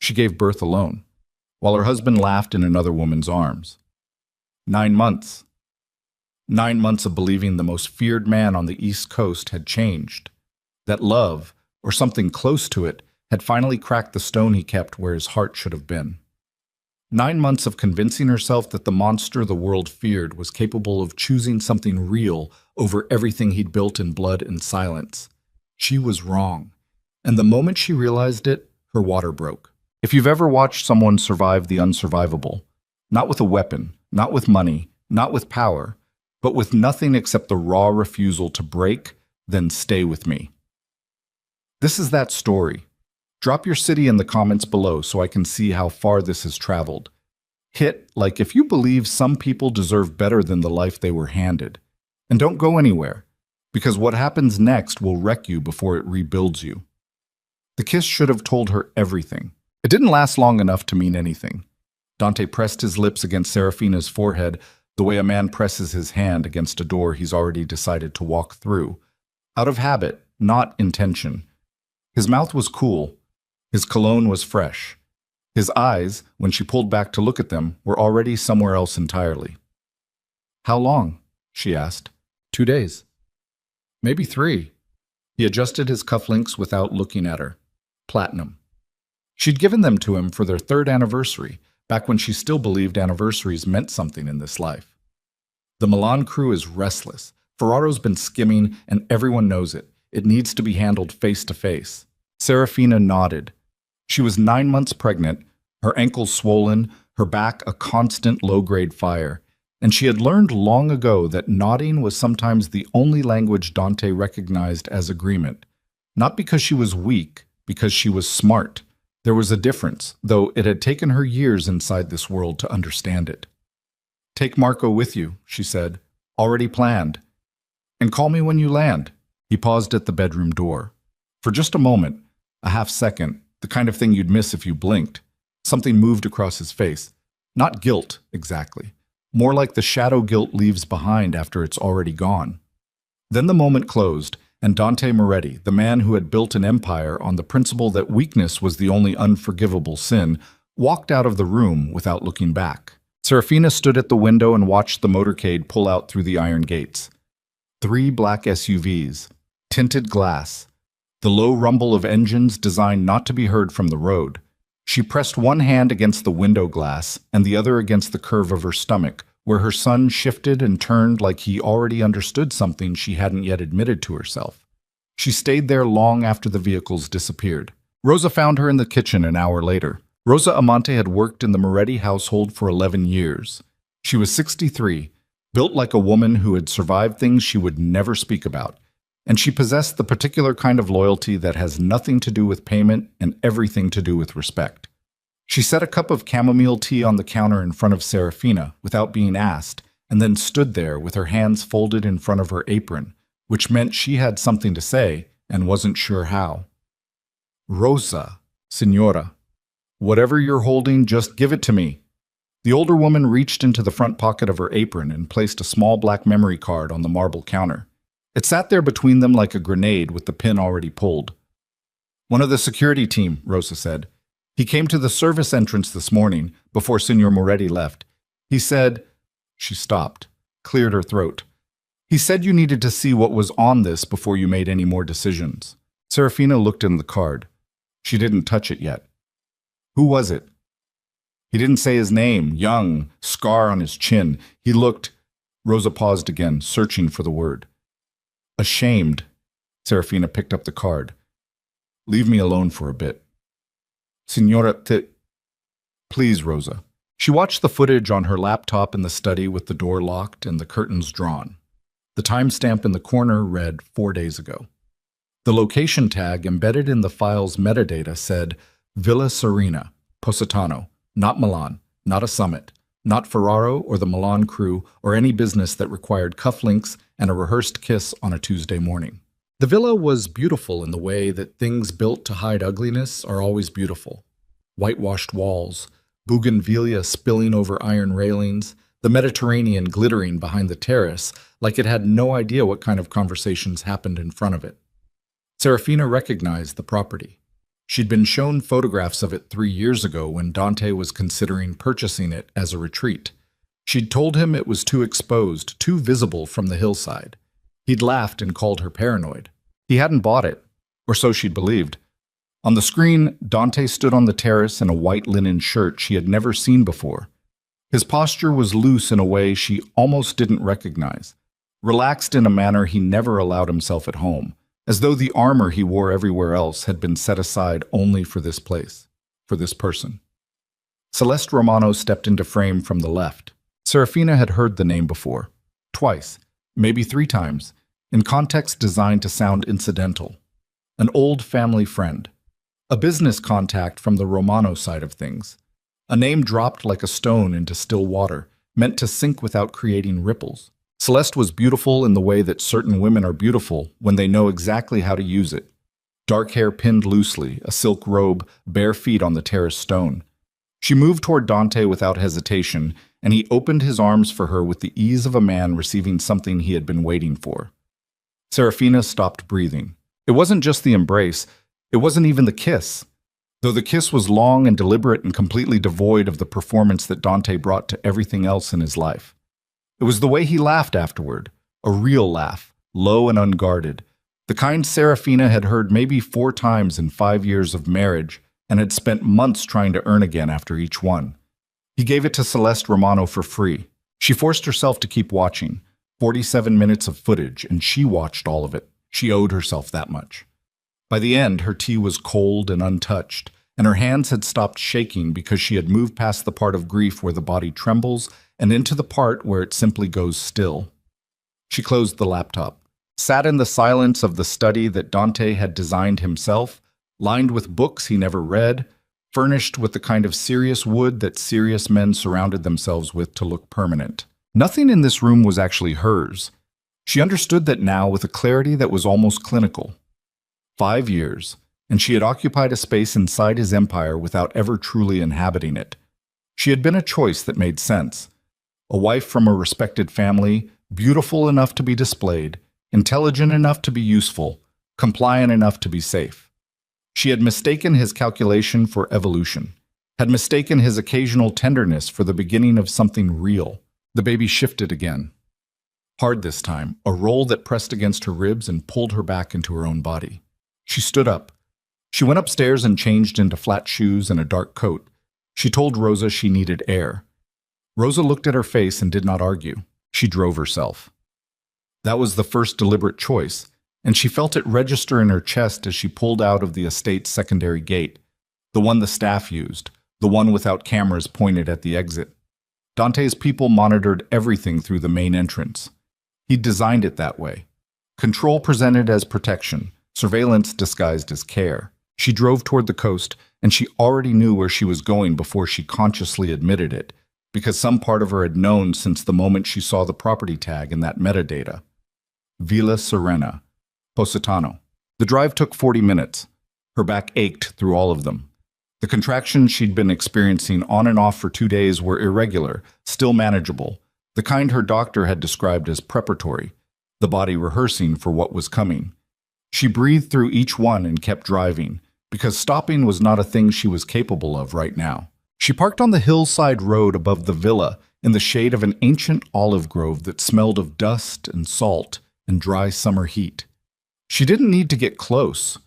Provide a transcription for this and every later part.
She gave birth alone, while her husband laughed in another woman's arms. 9 months. 9 months of believing the most feared man on the East Coast had changed, that love, or something close to it, had finally cracked the stone he kept where his heart should have been. 9 months of convincing herself that the monster the world feared was capable of choosing something real over everything he'd built in blood and silence. She was wrong, and the moment she realized it, her water broke. If you've ever watched someone survive the unsurvivable, not with a weapon, not with money, not with power, but with nothing except the raw refusal to break, then stay with me. This is that story. Drop your city in the comments below so I can see how far this has traveled. Hit like if you believe some people deserve better than the life they were handed. And don't go anywhere, because what happens next will wreck you before it rebuilds you. The kiss should have told her everything. It didn't last long enough to mean anything. Dante pressed his lips against Serafina's forehead the way a man presses his hand against a door he's already decided to walk through. Out of habit, not intention. His mouth was cool. His cologne was fresh. His eyes, when she pulled back to look at them, were already somewhere else entirely. "How long?" she asked. 2 days. Maybe 3. He adjusted his cufflinks without looking at her. Platinum. She'd given them to him for their 3rd anniversary, back when she still believed anniversaries meant something in this life. The Milan crew is restless. Ferraro's been skimming, and everyone knows it. It needs to be handled face to face. Serafina nodded. She was 9 months pregnant, her ankles swollen, her back a constant low-grade fire, and she had learned long ago that nodding was sometimes the only language Dante recognized as agreement. Not because she was weak, because she was smart. There was a difference, though it had taken her years inside this world to understand it. "Take Marco with you," she said. "Already planned. And call me when you land." He paused at the bedroom door. For just a moment, a half second, the kind of thing you'd miss if you blinked, something moved across his face. Not guilt, exactly. More like the shadow guilt leaves behind after it's already gone. Then the moment closed, and Dante Moretti, the man who had built an empire on the principle that weakness was the only unforgivable sin, walked out of the room without looking back. Serafina stood at the window and watched the motorcade pull out through the iron gates. 3 black SUVs, tinted glass, the low rumble of engines designed not to be heard from the road. She pressed one hand against the window glass and the other against the curve of her stomach, where her son shifted and turned like he already understood something she hadn't yet admitted to herself. She stayed there long after the vehicles disappeared. Rosa found her in the kitchen an hour later. Rosa Amante had worked in the Moretti household for 11 years. She was 63, built like a woman who had survived things she would never speak about, and she possessed the particular kind of loyalty that has nothing to do with payment and everything to do with respect. She set a cup of chamomile tea on the counter in front of Serafina without being asked, and then stood there with her hands folded in front of her apron, which meant she had something to say and wasn't sure how. "Rosa, Signora, whatever you're holding, just give it to me." The older woman reached into the front pocket of her apron and placed a small black memory card on the marble counter. It sat there between them like a grenade with the pin already pulled. "One of the security team," Rosa said. "He came to the service entrance this morning, before Signor Moretti left. He said—" She stopped, cleared her throat. "He said you needed to see what was on this before you made any more decisions." Serafina looked in the card. She didn't touch it yet. "Who was it?" He didn't say his name. Young, scar on his chin. He looked— Rosa paused again, searching for the word. "Ashamed." Serafina picked up the card. "Leave me alone for a bit." "Signora Please, Rosa." She watched the footage on her laptop in the study with the door locked and the curtains drawn. The timestamp in the corner read 4 days ago. The location tag embedded in the file's metadata said, "Villa Serena, Positano, not Milan, not a summit, not Ferraro or the Milan crew or any business that required cufflinks and a rehearsed kiss on a Tuesday morning." The villa was beautiful in the way that things built to hide ugliness are always beautiful. Whitewashed walls, bougainvillea spilling over iron railings, the Mediterranean glittering behind the terrace like it had no idea what kind of conversations happened in front of it. Serafina recognized the property. She'd been shown photographs of it 3 years ago when Dante was considering purchasing it as a retreat. She'd told him it was too exposed, too visible from the hillside. He'd laughed and called her paranoid. He hadn't bought it, or so she'd believed. On the screen, Dante stood on the terrace in a white linen shirt she had never seen before. His posture was loose in a way she almost didn't recognize, relaxed in a manner he never allowed himself at home, as though the armor he wore everywhere else had been set aside only for this place, for this person. Celeste Romano stepped into frame from the left. Serafina had heard the name before, twice, maybe 3 times, in context designed to sound incidental. An old family friend, a business contact from the Romano side of things, a name dropped like a stone into still water, meant to sink without creating ripples. Celeste was beautiful in the way that certain women are beautiful when they know exactly how to use it. Dark hair pinned loosely, a silk robe, bare feet on the terrace stone. She moved toward Dante without hesitation, and he opened his arms for her with the ease of a man receiving something he had been waiting for. Serafina stopped breathing. It wasn't just the embrace, it wasn't even the kiss. Though the kiss was long and deliberate and completely devoid of the performance that Dante brought to everything else in his life. It was the way he laughed afterward, a real laugh, low and unguarded, the kind Serafina had heard maybe 4 times in 5 years of marriage and had spent months trying to earn again after each one. He gave it to Celeste Romano for free. She forced herself to keep watching, 47 minutes of footage, and she watched all of it. She owed herself that much. By the end, her tea was cold and untouched, and her hands had stopped shaking because she had moved past the part of grief where the body trembles and into the part where it simply goes still. She closed the laptop, sat in the silence of the study that Dante had designed himself, lined with books he never read, furnished with the kind of serious wood that serious men surrounded themselves with to look permanent. Nothing in this room was actually hers. She understood that now with a clarity that was almost clinical. 5 years, and she had occupied a space inside his empire without ever truly inhabiting it. She had been a choice that made sense. A wife from a respected family, beautiful enough to be displayed, intelligent enough to be useful, compliant enough to be safe. She had mistaken his calculation for evolution, had mistaken his occasional tenderness for the beginning of something real. The baby shifted again. Hard this time, a roll that pressed against her ribs and pulled her back into her own body. She stood up. She went upstairs and changed into flat shoes and a dark coat. She told Rosa she needed air. Rosa looked at her face and did not argue. She drove herself. That was the first deliberate choice, and she felt it register in her chest as she pulled out of the estate's secondary gate, the one the staff used, the one without cameras pointed at the exit. Dante's people monitored everything through the main entrance. He'd designed it that way. Control presented as protection, surveillance disguised as care. She drove toward the coast, and she already knew where she was going before she consciously admitted it, because some part of her had known since the moment she saw the property tag in that metadata. Villa Serena, Positano. The drive took 40 minutes. Her back ached through all of them. The contractions she'd been experiencing on and off for 2 days were irregular, still manageable, the kind her doctor had described as preparatory, the body rehearsing for what was coming. She breathed through each one and kept driving, because stopping was not a thing she was capable of right now. She parked on the hillside road above the villa in the shade of an ancient olive grove that smelled of dust and salt and dry summer heat. She didn't need to get close.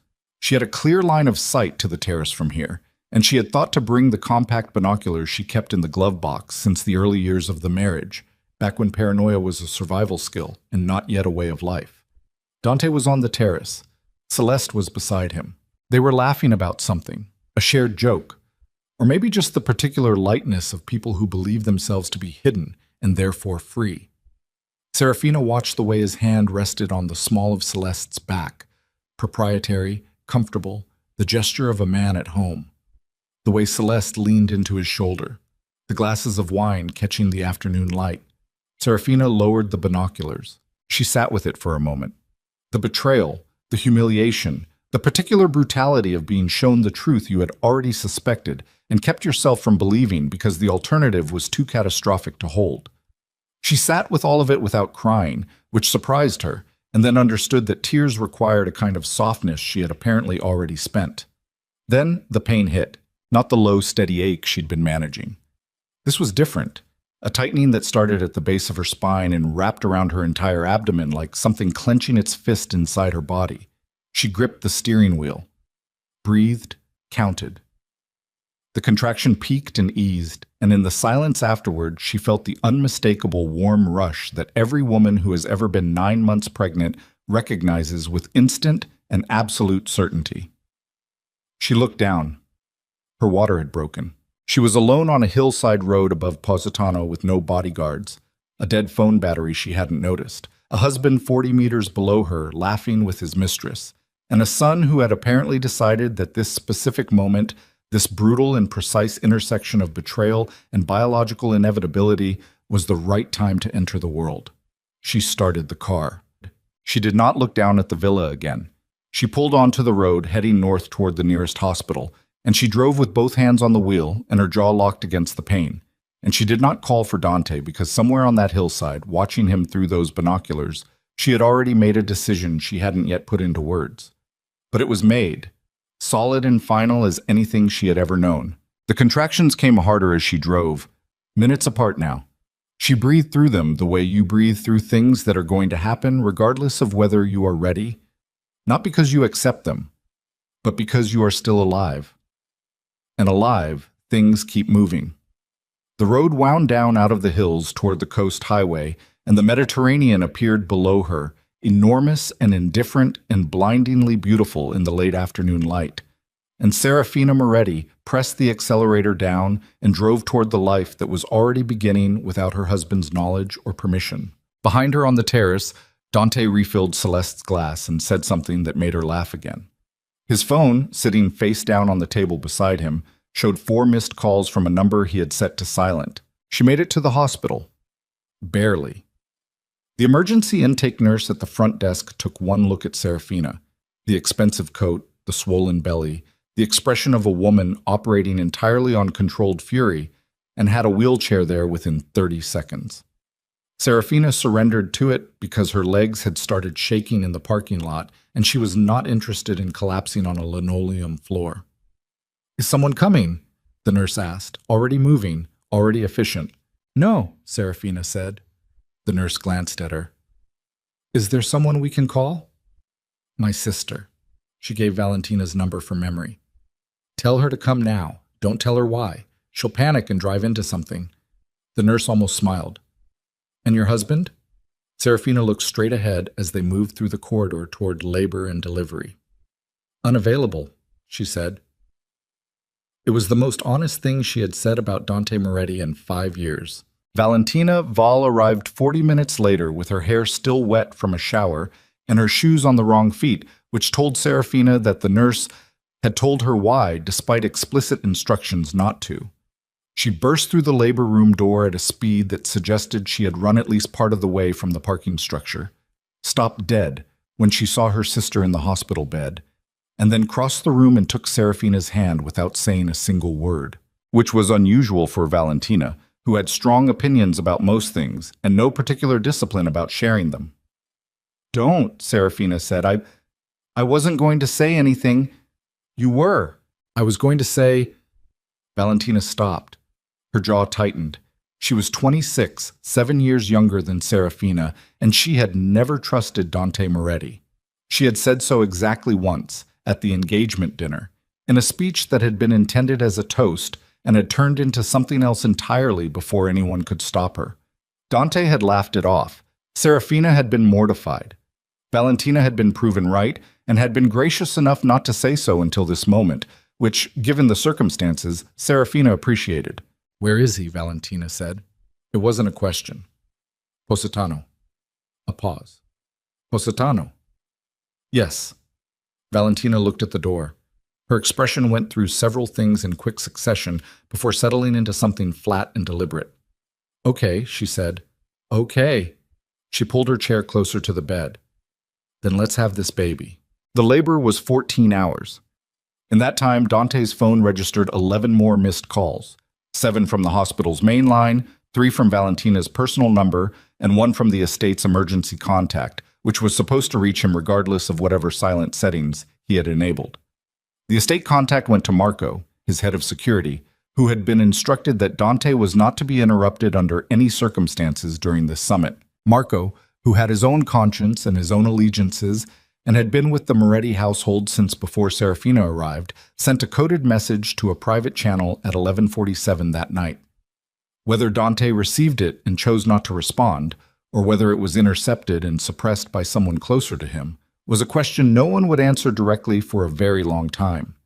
She had a clear line of sight to the terrace from here, and she had thought to bring the compact binoculars she kept in the glove box since the early years of the marriage, back when paranoia was a survival skill and not yet a way of life. Dante was on the terrace. Celeste was beside him. They were laughing about something, a shared joke, or maybe just the particular lightness of people who believe themselves to be hidden and therefore free. Serafina watched the way his hand rested on the small of Celeste's back, proprietary, comfortable, the gesture of a man at home. The way Celeste leaned into his shoulder, the glasses of wine catching the afternoon light. Serafina lowered the binoculars. She sat with it for a moment. The betrayal, the humiliation, the particular brutality of being shown the truth you had already suspected and kept yourself from believing because the alternative was too catastrophic to hold. She sat with all of it without crying, which surprised her, and then understood that tears required a kind of softness she had apparently already spent. Then the pain hit, not the low, steady ache she'd been managing. This was different, a tightening that started at the base of her spine and wrapped around her entire abdomen like something clenching its fist inside her body. She gripped the steering wheel, breathed, counted. The contraction peaked and eased, and in the silence afterward, she felt the unmistakable warm rush that every woman who has ever been 9 months pregnant recognizes with instant and absolute certainty. She looked down. Her water had broken. She was alone on a hillside road above Positano with no bodyguards, a dead phone battery she hadn't noticed, a husband 40 meters below her laughing with his mistress, and a son who had apparently decided that this specific moment, this brutal and precise intersection of betrayal and biological inevitability, was the right time to enter the world. She started the car. She did not look down at the villa again. She pulled onto the road, heading north toward the nearest hospital, and she drove with both hands on the wheel and her jaw locked against the pain. And she did not call for Dante because somewhere on that hillside, watching him through those binoculars, she had already made a decision she hadn't yet put into words. But it was made, solid and final as anything she had ever known. The contractions came harder as she drove, minutes apart now. She breathed through them the way you breathe through things that are going to happen regardless of whether you are ready, not because you accept them, but because you are still alive. And alive, things keep moving. The road wound down out of the hills toward the coast highway, and the Mediterranean appeared below her, enormous and indifferent and blindingly beautiful in the late afternoon light. And Serafina Moretti pressed the accelerator down and drove toward the life that was already beginning without her husband's knowledge or permission. Behind her on the terrace, Dante refilled Celeste's glass and said something that made her laugh again. His phone, sitting face down on the table beside him, showed 4 missed calls from a number he had set to silent. She made it to the hospital. Barely. The emergency intake nurse at the front desk took one look at Serafina, the expensive coat, the swollen belly, the expression of a woman operating entirely on controlled fury, and had a wheelchair there within 30 seconds. Serafina surrendered to it because her legs had started shaking in the parking lot, and she was not interested in collapsing on a linoleum floor. "Is someone coming?" the nurse asked, already moving, already efficient. "No," Serafina said. The nurse glanced at her. "Is there someone we can call?" "My sister." She gave Valentina's number from memory. "Tell her to come now. Don't tell her why. She'll panic and drive into something." The nurse almost smiled. "And your husband?" Serafina looked straight ahead as they moved through the corridor toward labor and delivery. "Unavailable," she said. It was the most honest thing she had said about Dante Moretti in 5 years. Valentina Val arrived 40 minutes later with her hair still wet from a shower and her shoes on the wrong feet, which told Serafina that the nurse had told her why, despite explicit instructions not to. She burst through the labor room door at a speed that suggested she had run at least part of the way from the parking structure, stopped dead when she saw her sister in the hospital bed, and then crossed the room and took Serafina's hand without saying a single word, which was unusual for Valentina, who had strong opinions about most things and no particular discipline about sharing them. "Don't," Serafina said. I wasn't going to say anything." "You were." "I was going to say—" Valentina stopped. Her jaw tightened. She was 26, 7 years younger than Serafina, and she had never trusted Dante Moretti. She had said so exactly once, at the engagement dinner, in a speech that had been intended as a toast and had turned into something else entirely before anyone could stop her. Dante had laughed it off. Serafina had been mortified. Valentina had been proven right and had been gracious enough not to say so until this moment, which, given the circumstances, Serafina appreciated. "Where is he?" Valentina said. It wasn't a question. "Positano." A pause. "Positano." "Yes." Valentina looked at the door. Her expression went through several things in quick succession before settling into something flat and deliberate. "Okay," she said. "Okay." She pulled her chair closer to the bed. "Then let's have this baby." The labor was 14 hours. In that time, Dante's phone registered 11 more missed calls, 7 from the hospital's main line, 3 from Valentina's personal number, and 1 from the estate's emergency contact, which was supposed to reach him regardless of whatever silent settings he had enabled. The estate contact went to Marco, his head of security, who had been instructed that Dante was not to be interrupted under any circumstances during this summit. Marco, who had his own conscience and his own allegiances, and had been with the Moretti household since before Serafina arrived, sent a coded message to a private channel at 11:47 that night. Whether Dante received it and chose not to respond, or whether it was intercepted and suppressed by someone closer to him, was a question no one would answer directly for a very long time.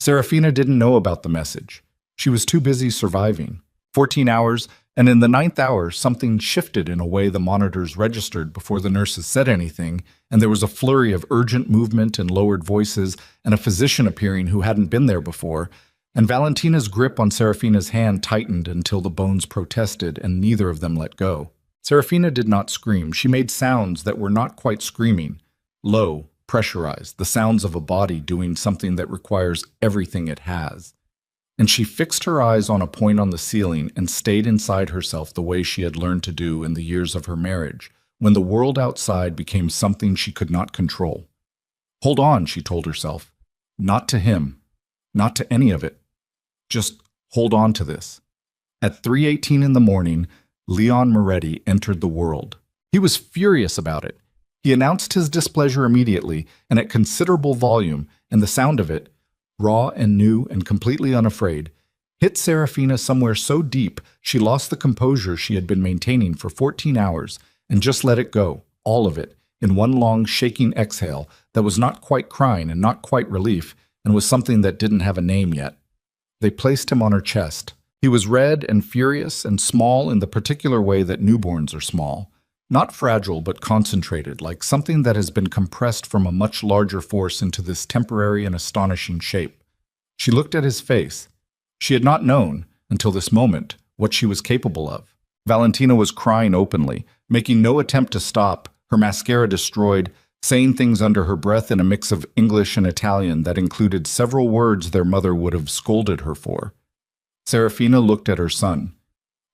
Serafina didn't know about the message. She was too busy surviving. 14 hours, and in the 9th hour, something shifted in a way the monitors registered before the nurses said anything, and there was a flurry of urgent movement and lowered voices, and a physician appearing who hadn't been there before, and Valentina's grip on Serafina's hand tightened until the bones protested, and neither of them let go. Serafina did not scream. She made sounds that were not quite screaming. Low, pressurized, the sounds of a body doing something that requires everything it has. And she fixed her eyes on a point on the ceiling and stayed inside herself the way she had learned to do in the years of her marriage, when the world outside became something she could not control. Hold on, she told herself. Not to him. Not to any of it. Just hold on to this. At 3:18 in the morning, Leon Moretti entered the world. He was furious about it. He announced his displeasure immediately and at considerable volume, and the sound of it, raw and new and completely unafraid, hit Serafina somewhere so deep she lost the composure she had been maintaining for 14 hours and just let it go, all of it, in one long shaking exhale that was not quite crying and not quite relief and was something that didn't have a name yet. They placed him on her chest. He was red and furious and small in the particular way that newborns are small, not fragile but concentrated, like something that has been compressed from a much larger force into this temporary and astonishing shape. She looked at his face. She had not known, until this moment, what she was capable of. Valentina was crying openly, making no attempt to stop, her mascara destroyed, saying things under her breath in a mix of English and Italian that included several words their mother would have scolded her for. Serafina looked at her son.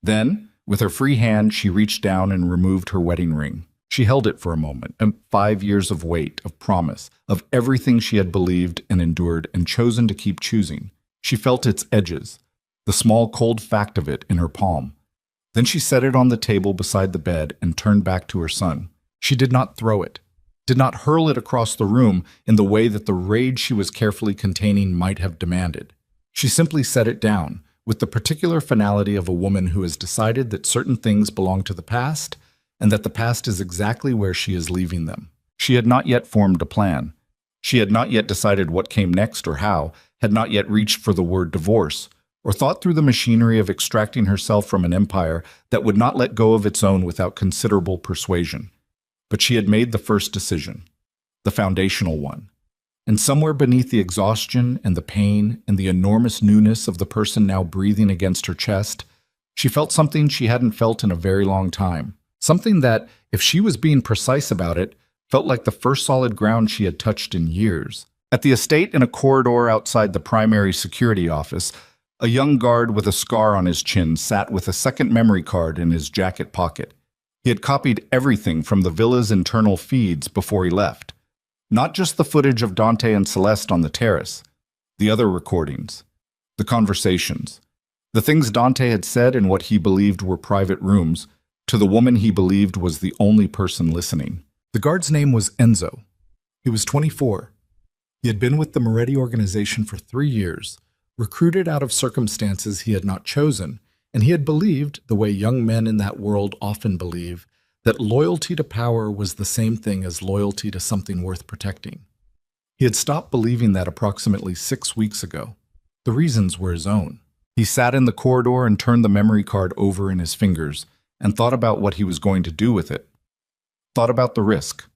Then, with her free hand, she reached down and removed her wedding ring. She held it for a moment, and 5 years of weight, of promise, of everything she had believed and endured and chosen to keep choosing. She felt its edges, the small cold fact of it in her palm. Then she set it on the table beside the bed and turned back to her son. She did not throw it, did not hurl it across the room in the way that the rage she was carefully containing might have demanded. She simply set it down, with the particular finality of a woman who has decided that certain things belong to the past and that the past is exactly where she is leaving them. She had not yet formed a plan. She had not yet decided what came next or how, had not yet reached for the word divorce, or thought through the machinery of extracting herself from an empire that would not let go of its own without considerable persuasion. But she had made the first decision, the foundational one. And somewhere beneath the exhaustion and the pain and the enormous newness of the person now breathing against her chest, she felt something she hadn't felt in a very long time. Something that, if she was being precise about it, felt like the first solid ground she had touched in years. At the estate, in a corridor outside the primary security office, a young guard with a scar on his chin sat with a second memory card in his jacket pocket. He had copied everything from the villa's internal feeds before he left. Not just the footage of Dante and Celeste on the terrace, the other recordings, the conversations, the things Dante had said in what he believed were private rooms, to the woman he believed was the only person listening. The guard's name was Enzo. He was 24. He had been with the Moretti organization for 3 years, recruited out of circumstances he had not chosen, and he had believed, the way young men in that world often believe, that loyalty to power was the same thing as loyalty to something worth protecting. He had stopped believing that approximately 6 weeks ago. The reasons were his own. He sat in the corridor and turned the memory card over in his fingers and thought about what he was going to do with it. Thought about the risk.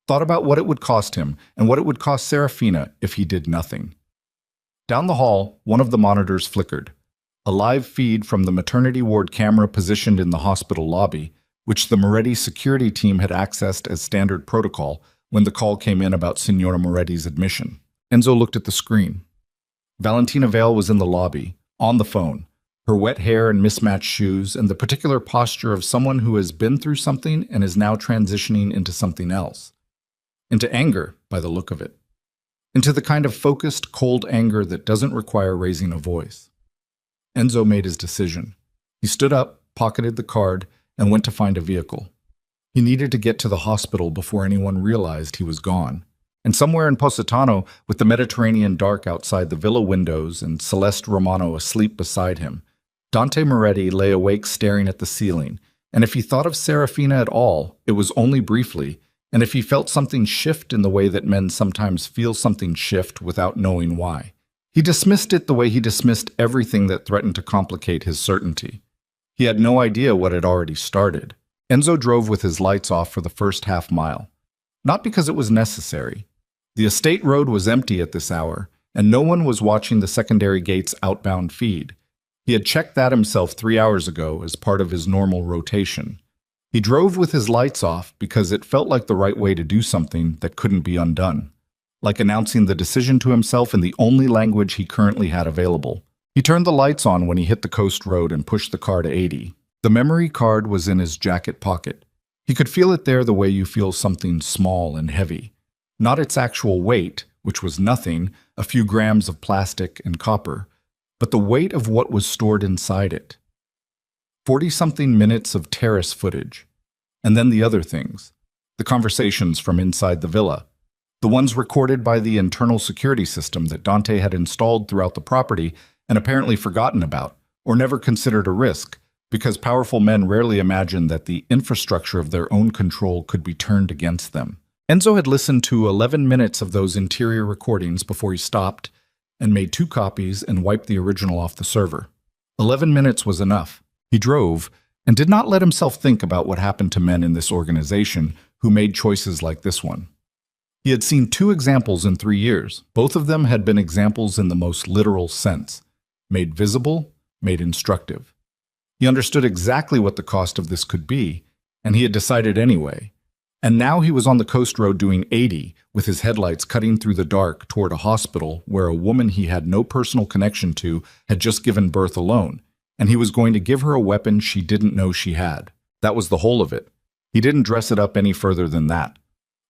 Thought about what it would cost him and what it would cost Serafina if he did nothing. Down the hall, one of the monitors flickered. A live feed from the maternity ward camera positioned in the hospital lobby, which the Moretti security team had accessed as standard protocol when the call came in about Signora Moretti's admission. Enzo looked at the screen. Valentina Vale was in the lobby, on the phone, her wet hair and mismatched shoes, and the particular posture of someone who has been through something and is now transitioning into something else. Into anger, by the look of it. into the kind of focused, cold anger that doesn't require raising a voice. Enzo made his decision. He stood up, pocketed the card, and went to find a vehicle. He needed to get to the hospital before anyone realized he was gone. And somewhere in Positano, with the Mediterranean dark outside the villa windows and Celeste Romano asleep beside him, Dante Moretti lay awake staring at the ceiling. And if he thought of Serafina at all, it was only briefly, and if he felt something shift in the way that men sometimes feel something shift without knowing why, he dismissed it the way he dismissed everything that threatened to complicate his certainty. He had no idea what had already started. Enzo drove with his lights off for the first half-mile. Not because it was necessary. The estate road was empty at this hour, and no one was watching the secondary gate's outbound feed. He had checked that himself 3 hours ago as part of his normal rotation. He drove with his lights off because it felt like the right way to do something that couldn't be undone, like announcing the decision to himself in the only language he currently had available. He turned the lights on when he hit the coast road and pushed the car to 80. The memory card was in his jacket pocket. He could feel it there the way you feel something small and heavy. Not its actual weight, which was nothing, a few grams of plastic and copper, but the weight of what was stored inside it. 40-something minutes of terrace footage. And then the other things. The conversations from inside the villa. The ones recorded by the internal security system that Dante had installed throughout the property and apparently forgotten about, or never considered a risk, because powerful men rarely imagine that the infrastructure of their own control could be turned against them. Enzo had listened to 11 minutes of those interior recordings before he stopped and made 2 copies and wiped the original off the server. 11 minutes was enough. He drove and did not let himself think about what happened to men in this organization who made choices like this one. He had seen 2 examples in 3 years. Both of them had been examples in the most literal sense. Made visible, made instructive. He understood exactly what the cost of this could be, and he had decided anyway. And now he was on the coast road doing 80, with his headlights cutting through the dark toward a hospital where a woman he had no personal connection to had just given birth alone, and he was going to give her a weapon she didn't know she had. That was the whole of it. He didn't dress it up any further than that.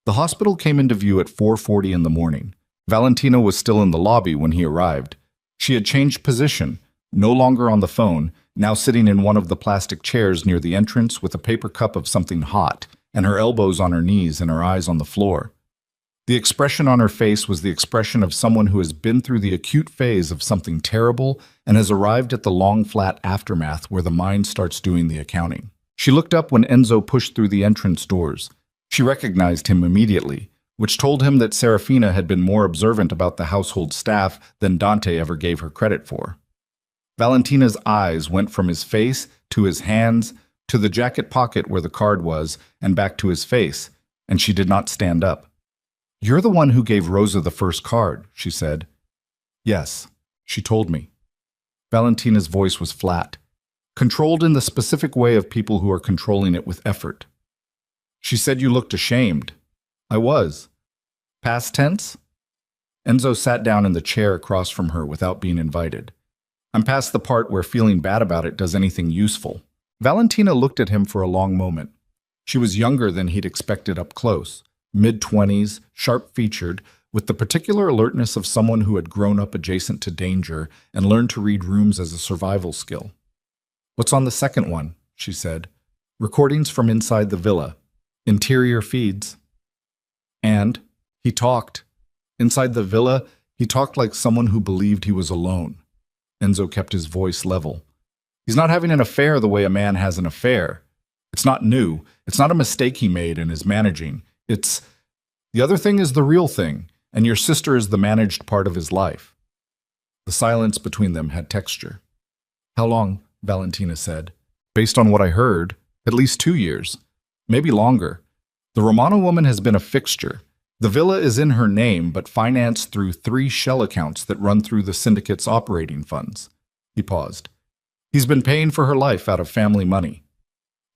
The hospital came into view at 4:40 in the morning. Valentina was still in the lobby when he arrived. She had changed position, no longer on the phone, now sitting in one of the plastic chairs near the entrance with a paper cup of something hot, and her elbows on her knees and her eyes on the floor. The expression on her face was the expression of someone who has been through the acute phase of something terrible and has arrived at the long, flat aftermath where the mind starts doing the accounting. She looked up when Enzo pushed through the entrance doors. She recognized him immediately, which told him that Serafina had been more observant about the household staff than Dante ever gave her credit for. Valentina's eyes went from his face to his hands to the jacket pocket where the card was and back to his face, and she did not stand up. "You're the one who gave Rosa the first card," she said. "Yes, she told me." Valentina's voice was flat, controlled in the specific way of people who are controlling it with effort. "She said you looked ashamed." "I was." "Past tense?" Enzo sat down in the chair across from her without being invited. "I'm past the part where feeling bad about it does anything useful." Valentina looked at him for a long moment. She was younger than he'd expected up close, mid-20s, sharp-featured, with the particular alertness of someone who had grown up adjacent to danger and learned to read rooms as a survival skill. "What's on the second one?" she said. "Recordings from inside the villa. Interior feeds." And he talked. Inside the villa, he talked like someone who believed he was alone. Enzo kept his voice level. "He's not having an affair the way a man has an affair. It's not new. It's not a mistake he made and is managing. It's... The other thing is the real thing, and your sister is the managed part of his life." The silence between them had texture. "How long?" Valentina said. "Based on what I heard, at least 2 years. Maybe longer. The Romano woman has been a fixture. The villa is in her name, but financed through 3 shell accounts that run through the syndicate's operating funds." He paused. "He's been paying for her life out of family money."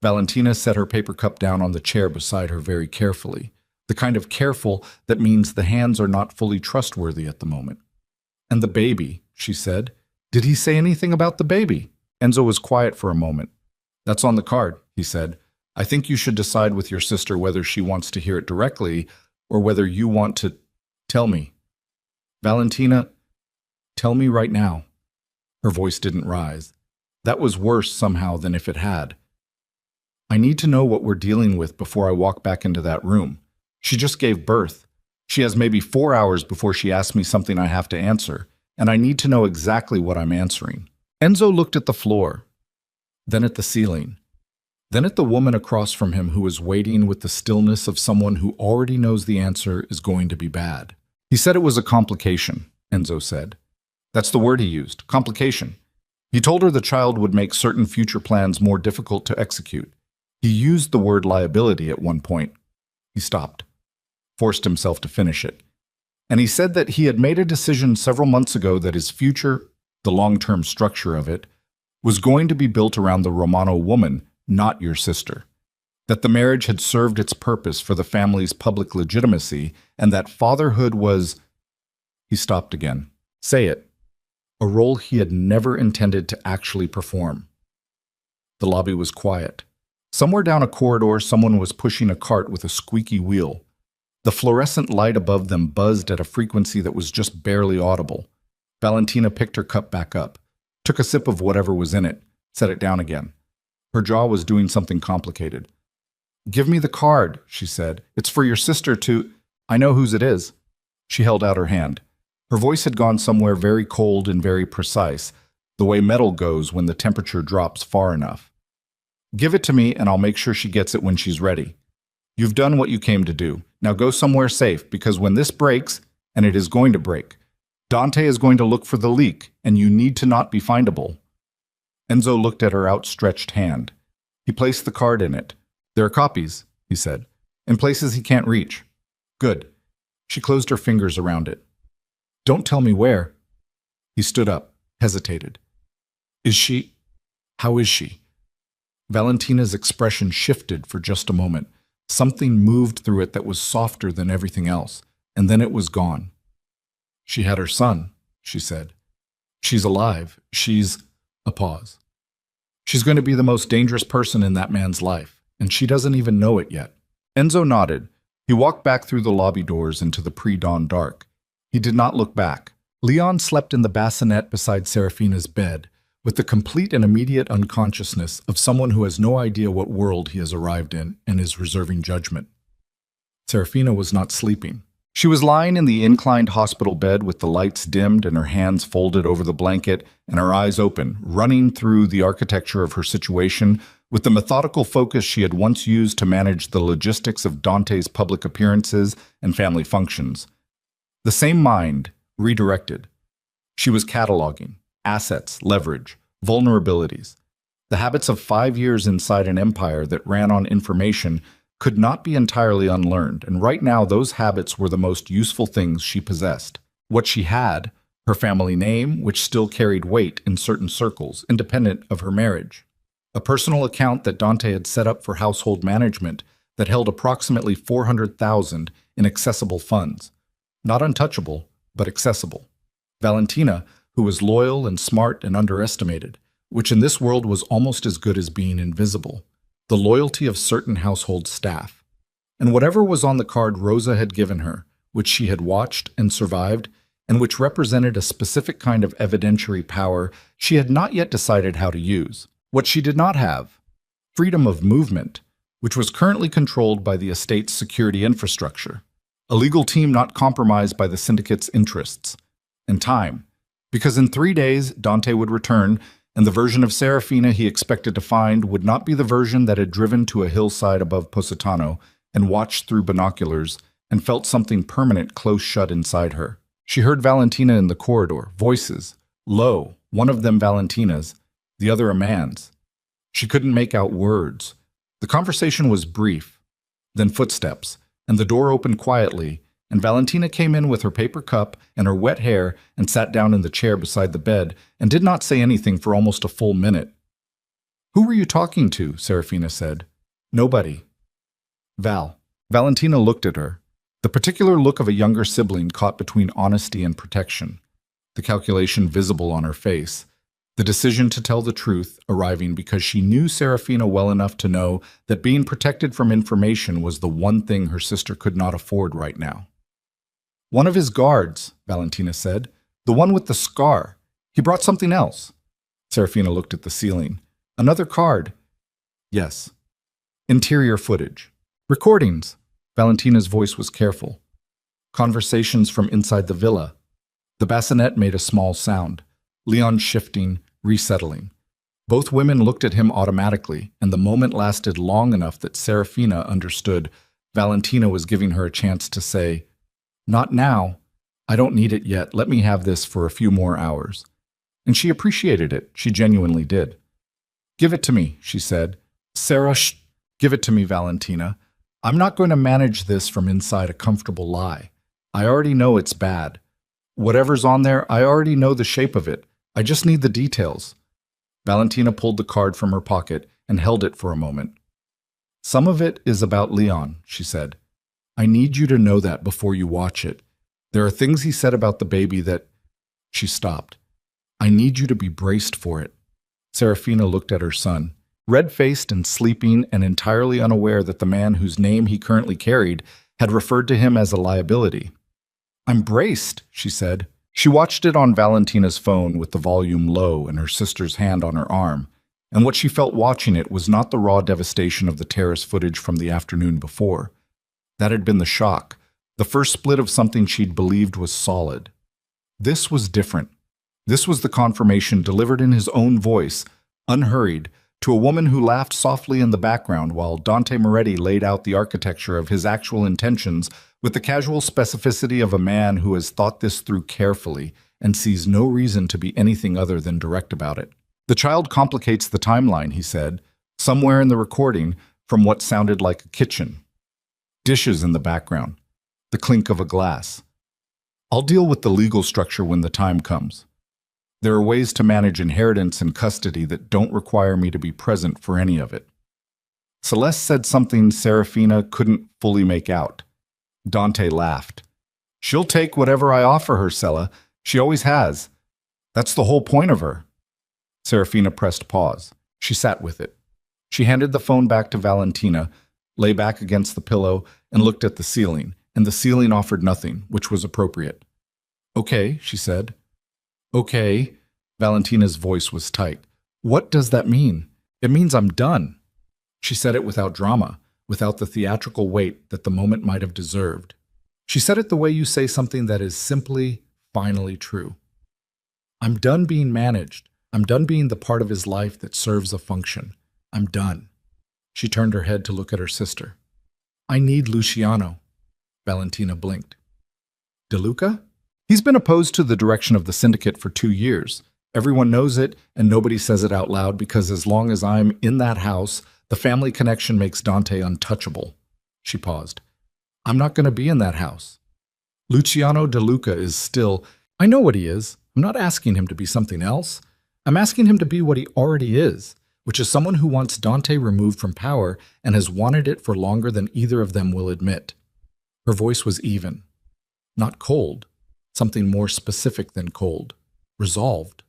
Valentina set her paper cup down on the chair beside her very carefully, the kind of careful that means the hands are not fully trustworthy at the moment. "And the baby," she said. "Did he say anything about the baby?" Enzo was quiet for a moment. "That's on the card," he said. "I think you should decide with your sister whether she wants to hear it directly or whether you want to tell me." Valentina, tell me right now. Her voice didn't rise. That was worse somehow than if it had. I need to know what we're dealing with before I walk back into that room. She just gave birth. She has maybe 4 hours before she asks me something I have to answer, and I need to know exactly what I'm answering. Enzo looked at the floor, then at the ceiling, then at the woman across from him who was waiting with the stillness of someone who already knows the answer is going to be bad. He said it was a complication, Enzo said. That's the word he used, complication. He told her the child would make certain future plans more difficult to execute. He used the word liability at one point. He stopped, forced himself to finish it. And he said that he had made a decision several months ago that his future, the long-term structure of it, was going to be built around the Romano woman, not your sister. That the marriage had served its purpose for the family's public legitimacy, and that fatherhood was... He stopped again. Say it. A role he had never intended to actually perform. The lobby was quiet. Somewhere down a corridor, someone was pushing a cart with a squeaky wheel. The fluorescent light above them buzzed at a frequency that was just barely audible. Valentina picked her cup back up, took a sip of whatever was in it, set it down again. Her jaw was doing something complicated. Give me the card, she said. It's for your sister to... I know whose it is. She held out her hand. Her voice had gone somewhere very cold and very precise, the way metal goes when the temperature drops far enough. Give it to me and I'll make sure she gets it when she's ready. You've done what you came to do. Now go somewhere safe, because when this breaks, and it is going to break, Dante is going to look for the leak, and you need to not be findable. Enzo looked at her outstretched hand. He placed the card in it. There are copies, he said, in places he can't reach. Good. She closed her fingers around it. Don't tell me where. He stood up, hesitated. Is she? How is she? Valentina's expression shifted for just a moment. Something moved through it that was softer than everything else, and then it was gone. She had her son, she said. She's alive. She's... A pause. She's going to be the most dangerous person in that man's life, and she doesn't even know it yet. Enzo nodded. He walked back through the lobby doors into the pre-dawn dark. He did not look back. Leon slept in the bassinet beside Serafina's bed, with the complete and immediate unconsciousness of someone who has no idea what world he has arrived in and is reserving judgment. Serafina was not sleeping. She was lying in the inclined hospital bed with the lights dimmed and her hands folded over the blanket and her eyes open, running through the architecture of her situation with the methodical focus she had once used to manage the logistics of Dante's public appearances and family functions. The same mind, redirected. She was cataloging assets, leverage, vulnerabilities. The habits of 5 years inside an empire that ran on information could not be entirely unlearned, and right now those habits were the most useful things she possessed. What she had, her family name, which still carried weight in certain circles, independent of her marriage. A personal account that Dante had set up for household management that held approximately 400,000 in accessible funds. Not untouchable, but accessible. Valentina, who was loyal and smart and underestimated, which in this world was almost as good as being invisible. The loyalty of certain household staff. And whatever was on the card Rosa had given her, which she had watched and survived, and which represented a specific kind of evidentiary power she had not yet decided how to use. What she did not have, freedom of movement, which was currently controlled by the estate's security infrastructure, a legal team not compromised by the syndicate's interests, and time, because in 3 days Dante would return, and the version of Serafina he expected to find would not be the version that had driven to a hillside above Positano and watched through binoculars and felt something permanent close shut inside her. She heard Valentina in the corridor, voices, low, one of them Valentina's, the other a man's. She couldn't make out words. The conversation was brief, then footsteps, and the door opened quietly, and Valentina came in with her paper cup and her wet hair and sat down in the chair beside the bed and did not say anything for almost a full minute. "Who were you talking to?" Serafina said. "Nobody." "Val." Valentina looked at her, the particular look of a younger sibling caught between honesty and protection, the calculation visible on her face, the decision to tell the truth arriving because she knew Serafina well enough to know that being protected from information was the one thing her sister could not afford right now. One of his guards, Valentina said. The one with the scar. He brought something else. Serafina looked at the ceiling. Another card. Yes. Interior footage. Recordings. Valentina's voice was careful. Conversations from inside the villa. The bassinet made a small sound. Leon shifting, resettling. Both women looked at him automatically, and the moment lasted long enough that Serafina understood Valentina was giving her a chance to say, "Not now. I don't need it yet. Let me have this for a few more hours." And she appreciated it. She genuinely did. "Give it to me," she said. Give it to me, Valentina. I'm not going to manage this from inside a comfortable lie. I already know it's bad. Whatever's on there, I already know the shape of it. I just need the details." Valentina pulled the card from her pocket and held it for a moment. "Some of it is about Leon," she said. "I need you to know that before you watch it. There are things he said about the baby that—" She stopped. "I need you to be braced for it." Serafina looked at her son, red-faced and sleeping and entirely unaware that the man whose name he currently carried had referred to him as a liability. "I'm braced," she said. She watched it on Valentina's phone with the volume low and her sister's hand on her arm, and what she felt watching it was not the raw devastation of the terrace footage from the afternoon before. That had been the shock, the first split of something she'd believed was solid. This was different. This was the confirmation delivered in his own voice, unhurried, to a woman who laughed softly in the background while Dante Moretti laid out the architecture of his actual intentions with the casual specificity of a man who has thought this through carefully and sees no reason to be anything other than direct about it. "The child complicates the timeline," he said, somewhere in the recording from what sounded like a kitchen. Dishes in the background, the clink of a glass. "I'll deal with the legal structure when the time comes. There are ways to manage inheritance and custody that don't require me to be present for any of it." Celeste said something Serafina couldn't fully make out. Dante laughed. "She'll take whatever I offer her, Sella. She always has. That's the whole point of her." Serafina pressed pause. She sat with it. She handed the phone back to Valentina, lay back against the pillow, and looked at the ceiling, and the ceiling offered nothing, which was appropriate. "Okay," she said. "Okay." Valentina's voice was tight. "What does that mean?" "It means I'm done." She said it without drama, without the theatrical weight that the moment might have deserved. She said it the way you say something that is simply, finally true. "I'm done being managed. I'm done being the part of his life that serves a function. I'm done." She turned her head to look at her sister. "I need Luciano." Valentina blinked. "De Luca? He's been opposed to the direction of the syndicate for 2 years. Everyone knows it, and nobody says it out loud because as long as I'm in that house, the family connection makes Dante untouchable." She paused. "I'm not going to be in that house. Luciano De Luca is still— I know what he is. I'm not asking him to be something else. I'm asking him to be what he already is, which is someone who wants Dante removed from power and has wanted it for longer than either of them will admit." Her voice was even. Not cold. Something more specific than cold. Resolved.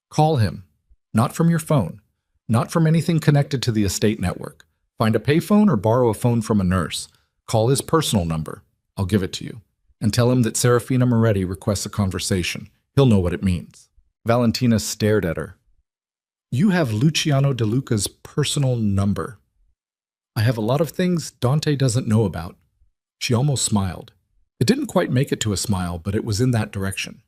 "Call him. Not from your phone. Not from anything connected to the estate network. Find a payphone or borrow a phone from a nurse. Call his personal number. I'll give it to you. And tell him that Serafina Moretti requests a conversation. He'll know what it means." Valentina stared at her. "You have Luciano De Luca's personal number." "I have a lot of things Dante doesn't know about." She almost smiled. It didn't quite make it to a smile, but it was in that direction.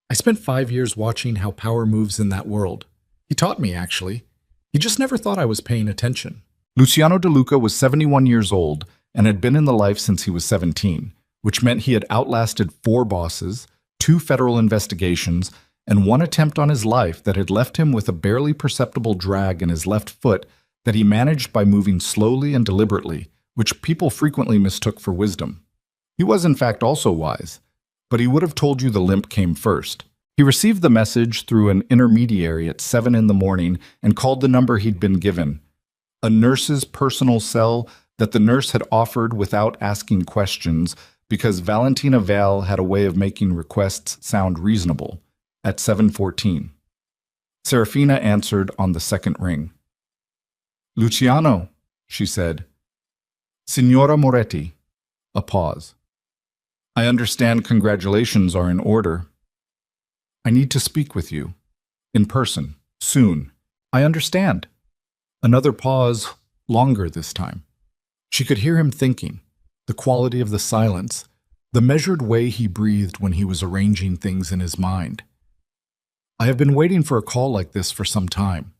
"I spent 5 years watching how power moves in that world. He taught me, actually. He just never thought I was paying attention." Luciano De Luca was 71 years old and had been in the life since he was 17, which meant he had outlasted 4 bosses, 2 federal investigations, and 1 attempt on his life that had left him with a barely perceptible drag in his left foot that he managed by moving slowly and deliberately, which people frequently mistook for wisdom. He was in fact also wise, but he would have told you the limp came first. He received the message through an intermediary at 7 in the morning and called the number he'd been given, a nurse's personal cell that the nurse had offered without asking questions because Valentina Val had a way of making requests sound reasonable, at 7:14. Serafina answered on the second ring. "Luciano," she said. "Signora Moretti." A pause. I understand congratulations are in order. I need to speak with you. In person. Soon. I understand. Another pause, longer this time. She could hear him thinking, the quality of the silence, the measured way he breathed when he was arranging things in his mind. I have been waiting for a call like this for some time.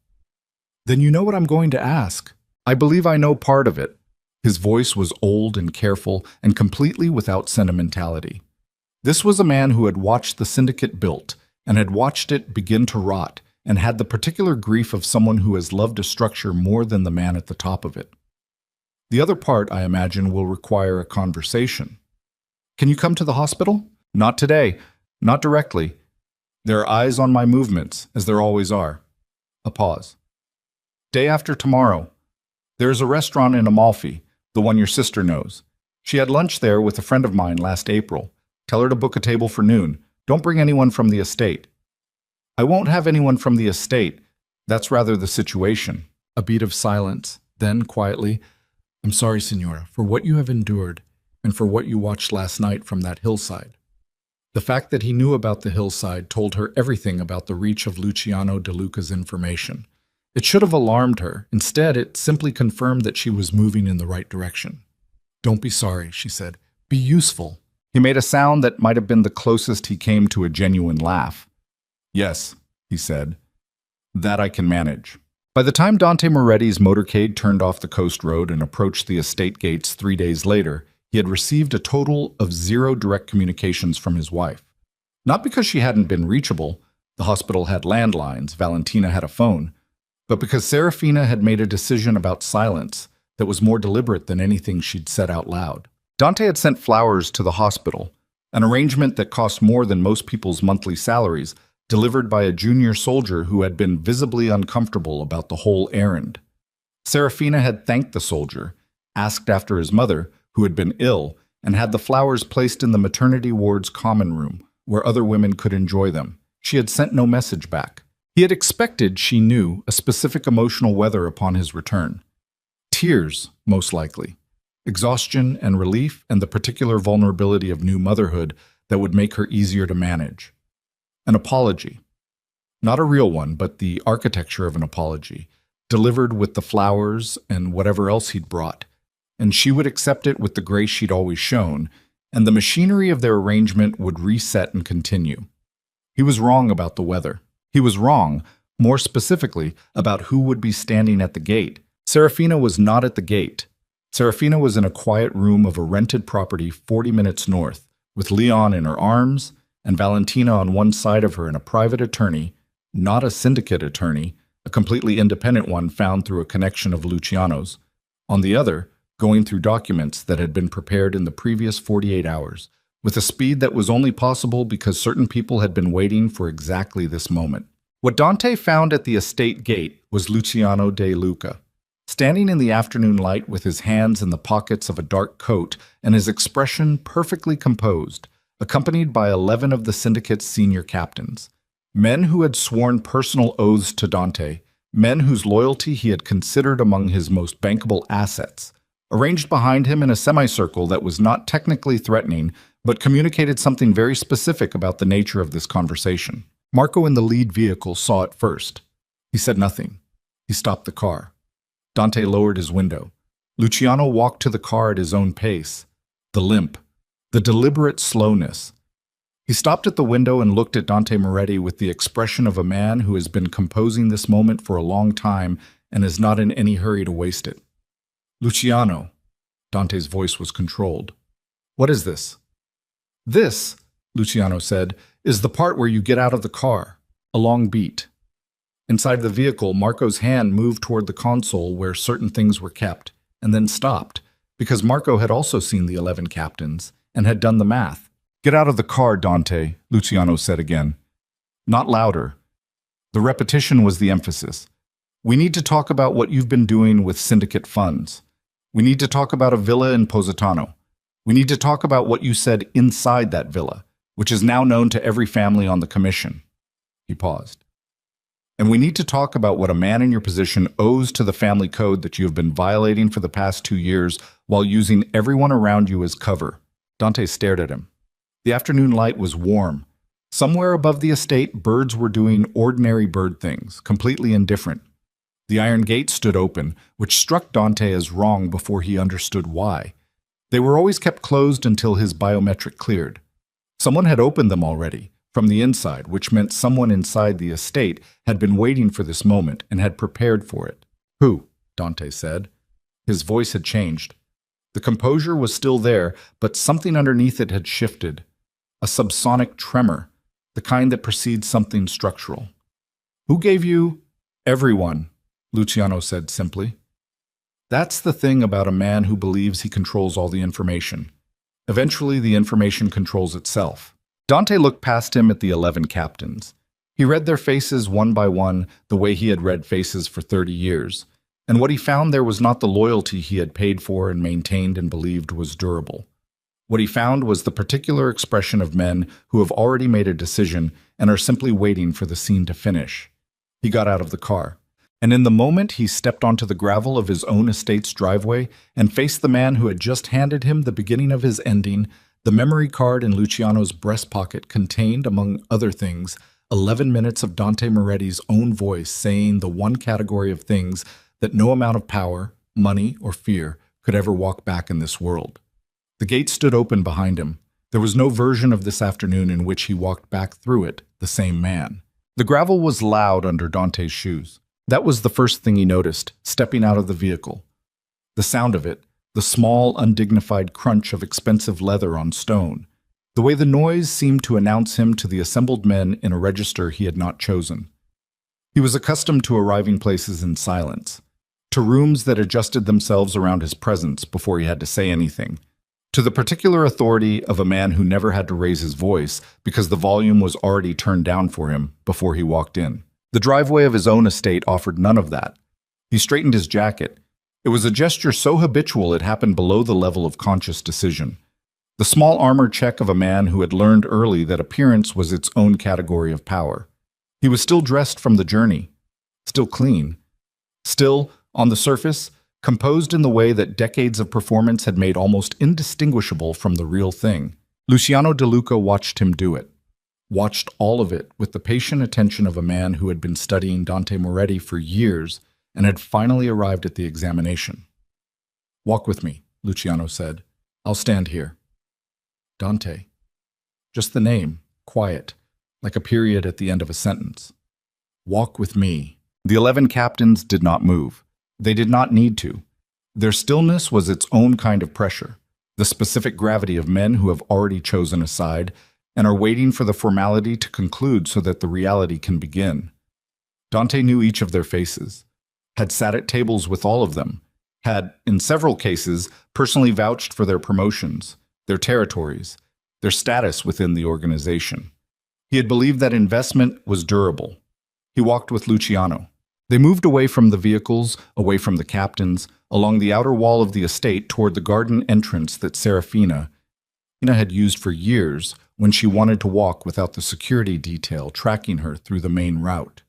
Then you know what I'm going to ask. I believe I know part of it. His voice was old and careful and completely without sentimentality. This was a man who had watched the syndicate built and had watched it begin to rot and had the particular grief of someone who has loved a structure more than the man at the top of it. The other part, I imagine, will require a conversation. Can you come to the hospital? Not today. Not directly. There are eyes on my movements, as there always are. A pause. Day after tomorrow. There is a restaurant in Amalfi, the one your sister knows. She had lunch there with a friend of mine last April. Tell her to book a table for noon. Don't bring anyone from the estate. I won't have anyone from the estate. That's rather the situation. A beat of silence. Then, quietly, I'm sorry, Signora, for what you have endured and for what you watched last night from that hillside. The fact that he knew about the hillside told her everything about the reach of Luciano De Luca's information. It should have alarmed her. Instead, it simply confirmed that she was moving in the right direction. Don't be sorry, she said. Be useful. He made a sound that might have been the closest he came to a genuine laugh. Yes, he said. That I can manage. By the time Dante Moretti's motorcade turned off the coast road and approached the estate gates 3 days later, he had received a total of 0 direct communications from his wife. Not because she hadn't been reachable, the hospital had landlines, Valentina had a phone, but because Serafina had made a decision about silence that was more deliberate than anything she'd said out loud. Dante had sent flowers to the hospital, an arrangement that cost more than most people's monthly salaries, delivered by a junior soldier who had been visibly uncomfortable about the whole errand. Serafina had thanked the soldier, asked after his mother, who had been ill, and had the flowers placed in the maternity ward's common room, where other women could enjoy them. She had sent no message back. He had expected, she knew, a specific emotional weather upon his return. Tears, most likely. Exhaustion and relief and the particular vulnerability of new motherhood that would make her easier to manage. An apology. Not a real one, but the architecture of an apology, delivered with the flowers and whatever else he'd brought. And she would accept it with the grace she'd always shown, and the machinery of their arrangement would reset and continue. He was wrong about the weather. He was wrong, more specifically, about who would be standing at the gate. Serafina was not at the gate. Serafina was in a quiet room of a rented property 40 minutes north, with Leon in her arms, and Valentina on one side of her and a private attorney, not a syndicate attorney, a completely independent one found through a connection of Luciano's, on the other, going through documents that had been prepared in the previous 48 hours, with a speed that was only possible because certain people had been waiting for exactly this moment. What Dante found at the estate gate was Luciano De Luca, standing in the afternoon light with his hands in the pockets of a dark coat and his expression perfectly composed, accompanied by 11 of the syndicate's senior captains, men who had sworn personal oaths to Dante, men whose loyalty he had considered among his most bankable assets, arranged behind him in a semicircle that was not technically threatening, but communicated something very specific about the nature of this conversation. Marco in the lead vehicle saw it first. He said nothing. He stopped the car. Dante lowered his window. Luciano walked to the car at his own pace. The limp, the deliberate slowness. He stopped at the window and looked at Dante Moretti with the expression of a man who has been composing this moment for a long time and is not in any hurry to waste it. Luciano, Dante's voice was controlled. What is this? This, Luciano said, is the part where you get out of the car, a long beat. Inside the vehicle, Marco's hand moved toward the console where certain things were kept, and then stopped, because Marco had also seen the 11 captains and had done the math. Get out of the car, Dante, Luciano said again. Not louder. The repetition was the emphasis. We need to talk about what you've been doing with syndicate funds. We need to talk about a villa in Positano. We need to talk about what you said inside that villa, which is now known to every family on the commission. He paused. And we need to talk about what a man in your position owes to the family code that you have been violating for the past 2 years while using everyone around you as cover. Dante stared at him. The afternoon light was warm. Somewhere above the estate, birds were doing ordinary bird things, completely indifferent. The iron gate stood open, which struck Dante as wrong before he understood why. They were always kept closed until his biometric cleared. Someone had opened them already, from the inside, which meant someone inside the estate had been waiting for this moment and had prepared for it. Who? Dante said. His voice had changed. The composure was still there, but something underneath it had shifted. A subsonic tremor, the kind that precedes something structural. Who gave you? Everyone, Luciano said simply. That's the thing about a man who believes he controls all the information. Eventually, the information controls itself. Dante looked past him at the 11 captains. He read their faces one by one the way he had read faces for 30 years, and what he found there was not the loyalty he had paid for and maintained and believed was durable. What he found was the particular expression of men who have already made a decision and are simply waiting for the scene to finish. He got out of the car, and in the moment he stepped onto the gravel of his own estate's driveway and faced the man who had just handed him the beginning of his ending. The memory card in Luciano's breast pocket contained, among other things, 11 minutes of Dante Moretti's own voice saying the one category of things that no amount of power, money, or fear could ever walk back in this world. The gate stood open behind him. There was no version of this afternoon in which he walked back through it, the same man. The gravel was loud under Dante's shoes. That was the first thing he noticed, stepping out of the vehicle. The sound of it, the small, undignified crunch of expensive leather on stone, the way the noise seemed to announce him to the assembled men in a register he had not chosen. He was accustomed to arriving places in silence, to rooms that adjusted themselves around his presence before he had to say anything, to the particular authority of a man who never had to raise his voice because the volume was already turned down for him before he walked in. The driveway of his own estate offered none of that. He straightened his jacket. It was a gesture so habitual it happened below the level of conscious decision. The small armor check of a man who had learned early that appearance was its own category of power. He was still dressed from the journey, still clean, still, on the surface, composed in the way that decades of performance had made almost indistinguishable from the real thing. Luciano De Luca watched him do it, watched all of it with the patient attention of a man who had been studying Dante Moretti for years and had finally arrived at the examination. "Walk with me," Luciano said. "I'll stand here." Dante. Just the name, quiet, like a period at the end of a sentence. Walk with me. The 11 captains did not move. They did not need to. Their stillness was its own kind of pressure, the specific gravity of men who have already chosen a side and are waiting for the formality to conclude so that the reality can begin. Dante knew each of their faces, had sat at tables with all of them, had, in several cases, personally vouched for their promotions, their territories, their status within the organization. He had believed that investment was durable. He walked with Luciano. They moved away from the vehicles, away from the captains, along the outer wall of the estate toward the garden entrance that Serafina had used for years when she wanted to walk without the security detail tracking her through the main route.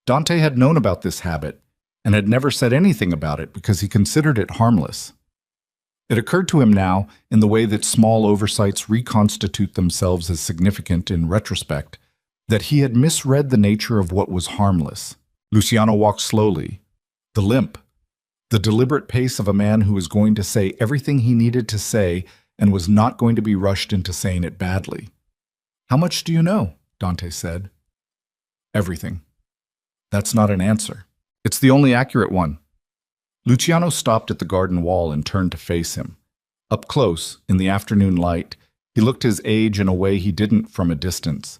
Dante had known about this habit and had never said anything about it because he considered it harmless. It occurred to him now, in the way that small oversights reconstitute themselves as significant in retrospect, that he had misread the nature of what was harmless. Luciano walked slowly. The limp, the deliberate pace of a man who was going to say everything he needed to say and was not going to be rushed into saying it badly. "How much do you know?" Dante said. "Everything." That's not an answer. It's the only accurate one. Luciano stopped at the garden wall and turned to face him. Up close, in the afternoon light, he looked his age in a way he didn't from a distance.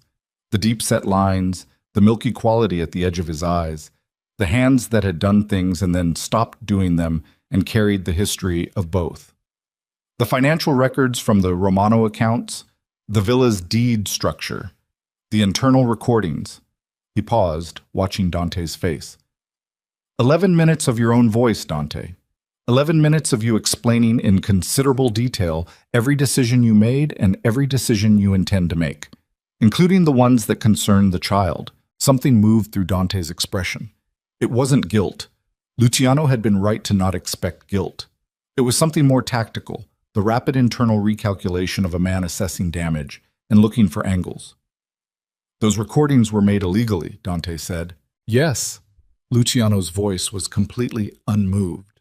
The deep-set lines, the milky quality at the edge of his eyes, the hands that had done things and then stopped doing them and carried the history of both. The financial records from the Romano accounts, the villa's deed structure, the internal recordings. He paused, watching Dante's face. 11 minutes of your own voice, Dante. 11 minutes of you explaining in considerable detail every decision you made and every decision you intend to make, including the ones that concern the child. Something moved through Dante's expression. It wasn't guilt. Luciano had been right to not expect guilt. It was something more tactical, the rapid internal recalculation of a man assessing damage and looking for angles. "Those recordings were made illegally," Dante said. "Yes." Luciano's voice was completely unmoved.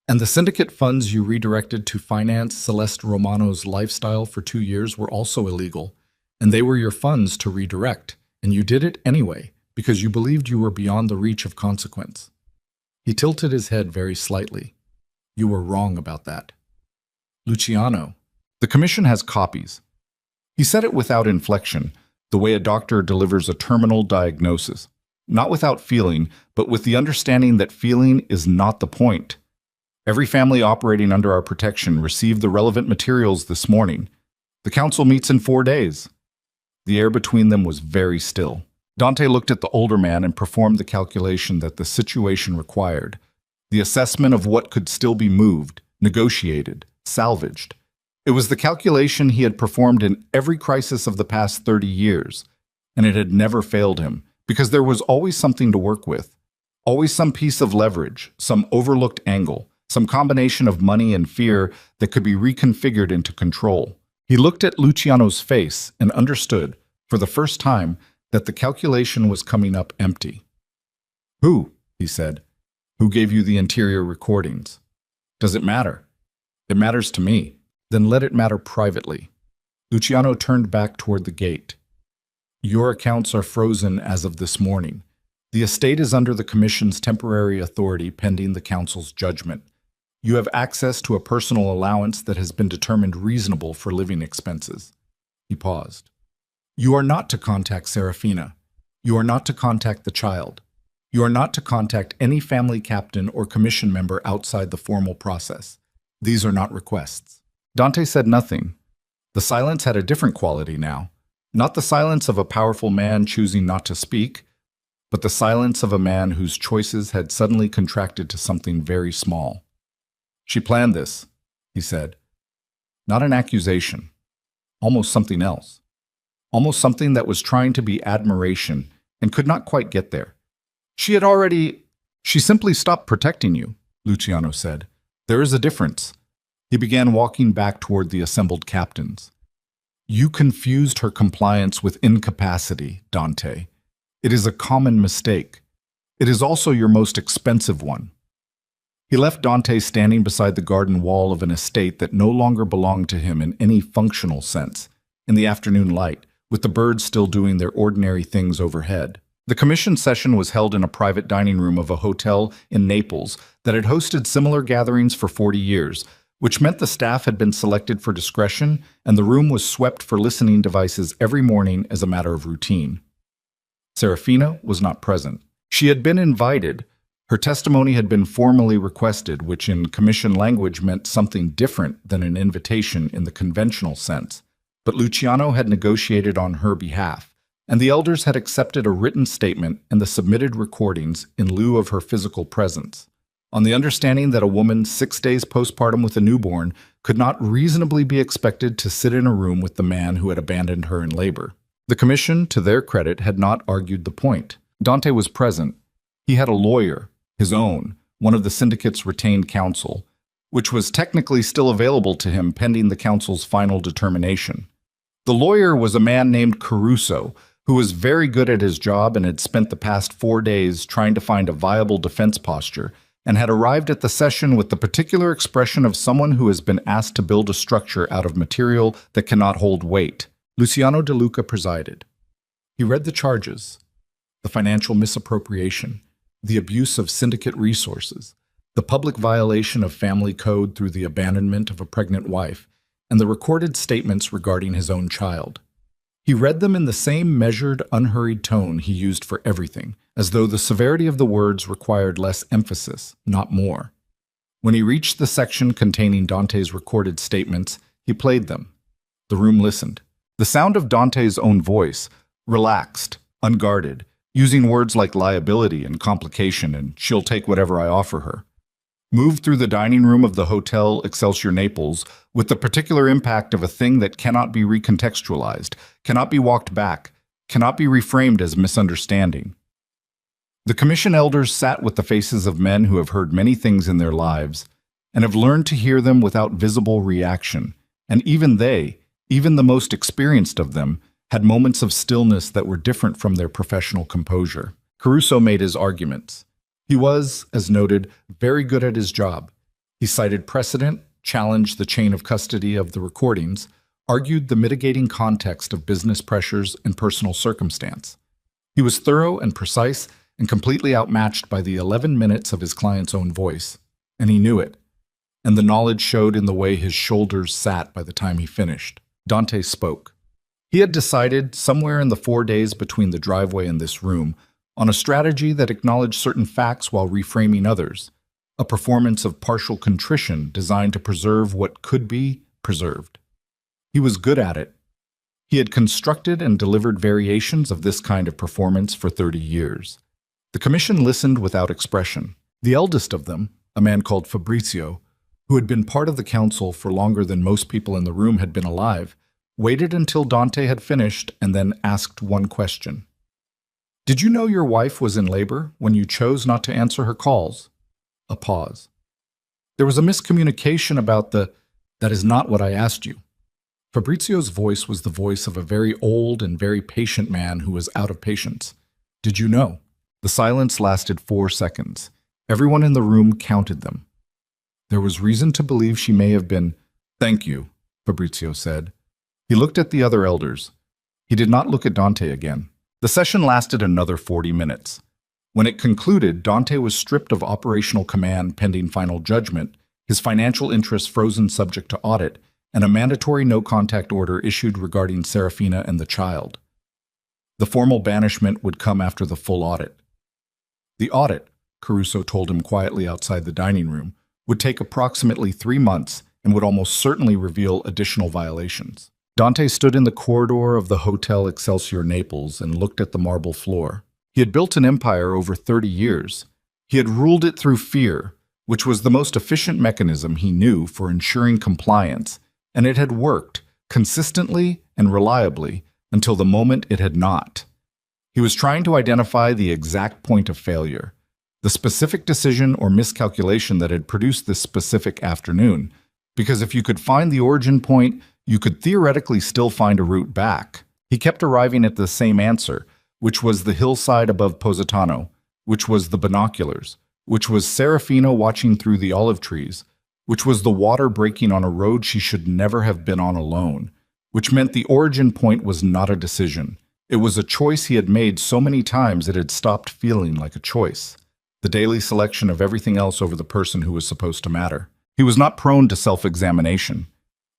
"And the syndicate funds you redirected to finance Celeste Romano's lifestyle for 2 years were also illegal, and they were your funds to redirect, and you did it anyway, because you believed you were beyond the reach of consequence." He tilted his head very slightly. "You were wrong about that." "Luciano, the commission has copies." He said it without inflection, the way a doctor delivers a terminal diagnosis. Not without feeling, but with the understanding that feeling is not the point. "Every family operating under our protection received the relevant materials this morning. The council meets in 4 days." The air between them was very still. Dante looked at the older man and performed the calculation that the situation required. The assessment of what could still be moved, negotiated, salvaged. It was the calculation he had performed in every crisis of the past 30 years, and it had never failed him, because there was always something to work with, always some piece of leverage, some overlooked angle, some combination of money and fear that could be reconfigured into control. He looked at Luciano's face and understood, for the first time, that the calculation was coming up empty. "Who?" he said. "Who gave you the interior recordings?" "Does it matter?" "It matters to me." "Then let it matter privately." Luciano turned back toward the gate. "Your accounts are frozen as of this morning. The estate is under the Commission's temporary authority pending the Council's judgment. You have access to a personal allowance that has been determined reasonable for living expenses." He paused. "You are not to contact Serafina. You are not to contact the child. You are not to contact any family captain or commission member outside the formal process. These are not requests." Dante said nothing. The silence had a different quality now. Not the silence of a powerful man choosing not to speak, but the silence of a man whose choices had suddenly contracted to something very small. "She planned this," he said. Not an accusation. Almost something else. Almost something that was trying to be admiration and could not quite get there. She simply stopped protecting you," Luciano said. "There is a difference." He began walking back toward the assembled captains. "You confused her compliance with incapacity, Dante. It is a common mistake. It is also your most expensive one." He left Dante standing beside the garden wall of an estate that no longer belonged to him in any functional sense, in the afternoon light, with the birds still doing their ordinary things overhead. The commission session was held in a private dining room of a hotel in Naples that had hosted similar gatherings for 40 years, which meant the staff had been selected for discretion, and the room was swept for listening devices every morning as a matter of routine. Serafina was not present. She had been invited. Her testimony had been formally requested, which in commission language meant something different than an invitation in the conventional sense. But Luciano had negotiated on her behalf, and the elders had accepted a written statement and the submitted recordings in lieu of her physical presence, on the understanding that a woman 6 days postpartum with a newborn could not reasonably be expected to sit in a room with the man who had abandoned her in labor. The commission, to their credit, had not argued the point. Dante was present. He had a lawyer, his own, one of the syndicate's retained counsel, which was technically still available to him pending the council's final determination. The lawyer was a man named Caruso, who was very good at his job and had spent the past 4 days trying to find a viable defense posture, and had arrived at the session with the particular expression of someone who has been asked to build a structure out of material that cannot hold weight. Luciano De Luca presided. He read the charges: the financial misappropriation, the abuse of syndicate resources, the public violation of family code through the abandonment of a pregnant wife, and the recorded statements regarding his own child. He read them in the same measured, unhurried tone he used for everything, as though the severity of the words required less emphasis, not more. When he reached the section containing Dante's recorded statements, he played them. The room listened. The sound of Dante's own voice, relaxed, unguarded, using words like liability and complication and "she'll take whatever I offer her," moved through the dining room of the Hotel Excelsior Naples with the particular impact of a thing that cannot be recontextualized, cannot be walked back, cannot be reframed as misunderstanding. The commission elders sat with the faces of men who have heard many things in their lives, and have learned to hear them without visible reaction. And even they, even the most experienced of them, had moments of stillness that were different from their professional composure. Caruso made his arguments. He was, as noted, very good at his job. He cited precedent, challenged the chain of custody of the recordings, argued the mitigating context of business pressures and personal circumstance. He was thorough and precise and completely outmatched by the 11 minutes of his client's own voice. And he knew it. And the knowledge showed in the way his shoulders sat by the time he finished. Dante spoke. He had decided, somewhere in the 4 days between the driveway and this room, on a strategy that acknowledged certain facts while reframing others, a performance of partial contrition designed to preserve what could be preserved. He was good at it. He had constructed and delivered variations of this kind of performance for 30 years. The commission listened without expression. The eldest of them, a man called Fabrizio, who had been part of the council for longer than most people in the room had been alive, waited until Dante had finished and then asked one question. "Did you know your wife was in labor when you chose not to answer her calls?" A pause. "There was a miscommunication about that is not what I asked you." Fabrizio's voice was the voice of a very old and very patient man who was out of patience. "Did you know?" The silence lasted 4 seconds. Everyone in the room counted them. "There was reason to believe she may have been—" "Thank you," Fabrizio said. He looked at the other elders. He did not look at Dante again. The session lasted another 40 minutes. When it concluded, Dante was stripped of operational command pending final judgment, his financial interests frozen subject to audit, and a mandatory no-contact order issued regarding Serafina and the child. The formal banishment would come after the full audit. The audit, Caruso told him quietly outside the dining room, would take approximately 3 months and would almost certainly reveal additional violations. Dante stood in the corridor of the Hotel Excelsior Naples and looked at the marble floor. He had built an empire over 30 years. He had ruled it through fear, which was the most efficient mechanism he knew for ensuring compliance, and it had worked consistently and reliably until the moment it had not. He was trying to identify the exact point of failure, the specific decision or miscalculation that had produced this specific afternoon, because if you could find the origin point, you could theoretically still find a route back. He kept arriving at the same answer, which was the hillside above Positano, which was the binoculars, which was Serafina watching through the olive trees, which was the water breaking on a road she should never have been on alone, which meant the origin point was not a decision. It was a choice he had made so many times it had stopped feeling like a choice, the daily selection of everything else over the person who was supposed to matter. He was not prone to self-examination.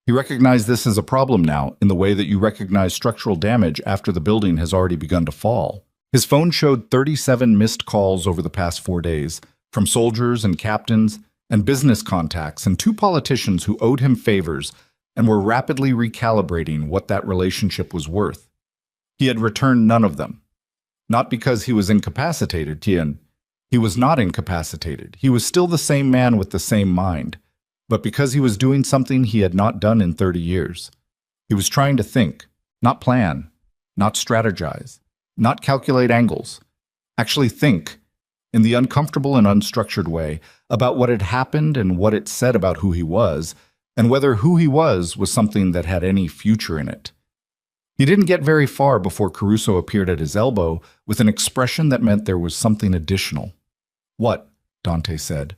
He recognized this as a problem now, in the way that you recognize structural damage after the building has already begun to fall. His phone showed 37 missed calls over the past 4 days, from soldiers and captains and business contacts and 2 politicians who owed him favors and were rapidly recalibrating what that relationship was worth. He had returned none of them. Not because he was incapacitated, Tien. He was not incapacitated. He was still the same man with the same mind. But because he was doing something he had not done in 30 years. He was trying to think, not plan, not strategize, not calculate angles. Actually think, in the uncomfortable and unstructured way, about what had happened and what it said about who he was, and whether who he was something that had any future in it. He didn't get very far before Caruso appeared at his elbow with an expression that meant there was something additional. "What?" Dante said.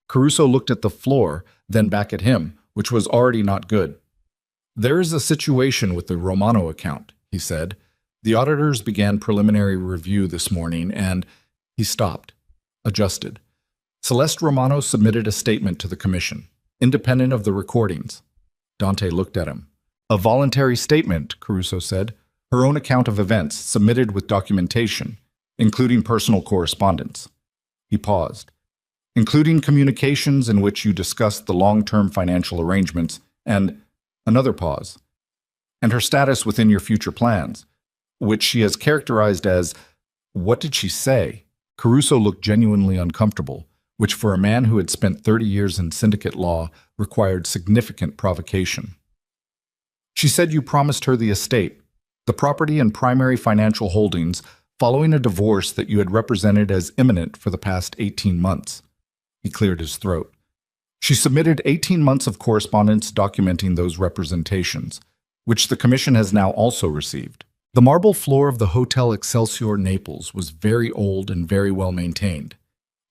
Caruso looked at the floor, then back at him, which was already not good. "There is a situation with the Romano account," he said. "The auditors began preliminary review this morning and—" He stopped, adjusted. Celeste Romano submitted a statement to the commission, independent of the recordings. Dante looked at him. "A voluntary statement," Caruso said. "Her own account of events, submitted with documentation, including personal correspondence." He paused. "Including communications in which you discussed the long-term financial arrangements and—" Another pause. "And her status within your future plans, which she has characterized as—" What did she say? Caruso looked genuinely uncomfortable, which for a man who had spent 30 years in syndicate law required significant provocation. "She said you promised her the estate, the property and primary financial holdings following a divorce that you had represented as imminent for the past 18 months. He cleared his throat. She submitted 18 months of correspondence documenting those representations, which the Commission has now also received. The marble floor of the Hotel Excelsior Naples was very old and very well maintained.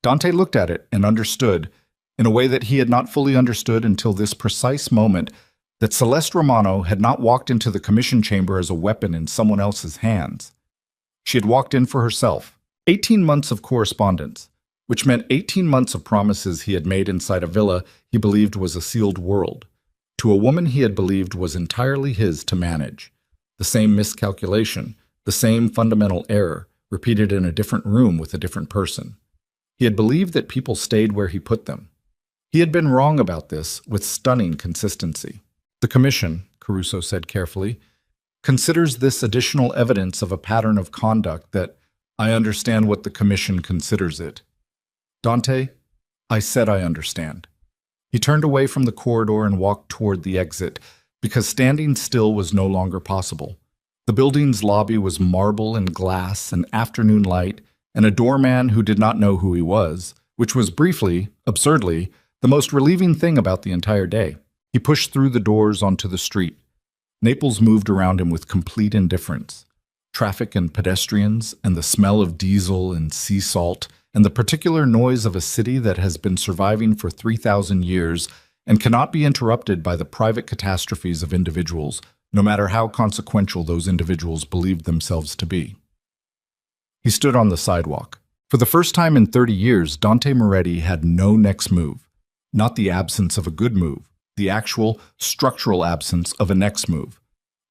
Dante looked at it and understood, in a way that he had not fully understood until this precise moment, that Celeste Romano had not walked into the Commission chamber as a weapon in someone else's hands. She had walked in for herself. 18 months of correspondence, which meant 18 months of promises he had made inside a villa he believed was a sealed world, to a woman he had believed was entirely his to manage. The same miscalculation, the same fundamental error, repeated in a different room with a different person. He had believed that people stayed where he put them. He had been wrong about this with stunning consistency. The Commission, Caruso said carefully, considers this additional evidence of a pattern of conduct that I understand what the Commission considers it. Dante, I said I understand. He turned away from the corridor and walked toward the exit, because standing still was no longer possible. The building's lobby was marble and glass and afternoon light, and a doorman who did not know who he was, which was briefly, absurdly, the most relieving thing about the entire day. He pushed through the doors onto the street. Naples moved around him with complete indifference. Traffic and pedestrians, and the smell of diesel and sea salt, and the particular noise of a city that has been surviving for 3,000 years and cannot be interrupted by the private catastrophes of individuals, no matter how consequential those individuals believed themselves to be. He stood on the sidewalk. For the first time in 30 years, Dante Moretti had no next move, not the absence of a good move, the actual, structural absence of a next move.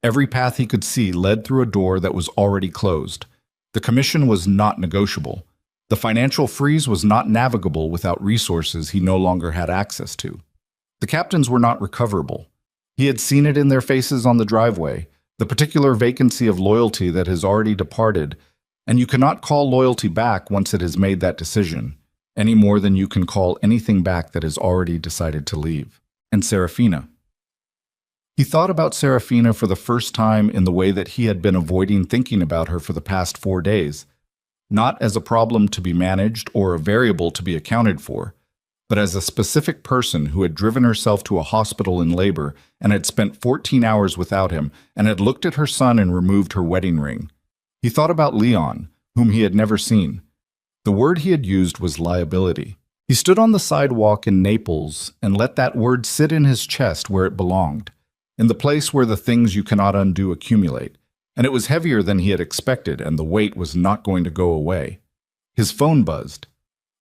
Every path he could see led through a door that was already closed. The Commission was not negotiable. The financial freeze was not navigable without resources he no longer had access to. The captains were not recoverable. He had seen it in their faces on the driveway, the particular vacancy of loyalty that has already departed, and you cannot call loyalty back once it has made that decision, any more than you can call anything back that has already decided to leave. And Serafina. He thought about Serafina for the first time in the way that he had been avoiding thinking about her for the past 4 days, not as a problem to be managed or a variable to be accounted for, but as a specific person who had driven herself to a hospital in labor and had spent 14 hours without him and had looked at her son and removed her wedding ring. He thought about Leon, whom he had never seen. The word he had used was liability. He stood on the sidewalk in Naples and let that word sit in his chest where it belonged, in the place where the things you cannot undo accumulate, and it was heavier than he had expected, and the weight was not going to go away. His phone buzzed.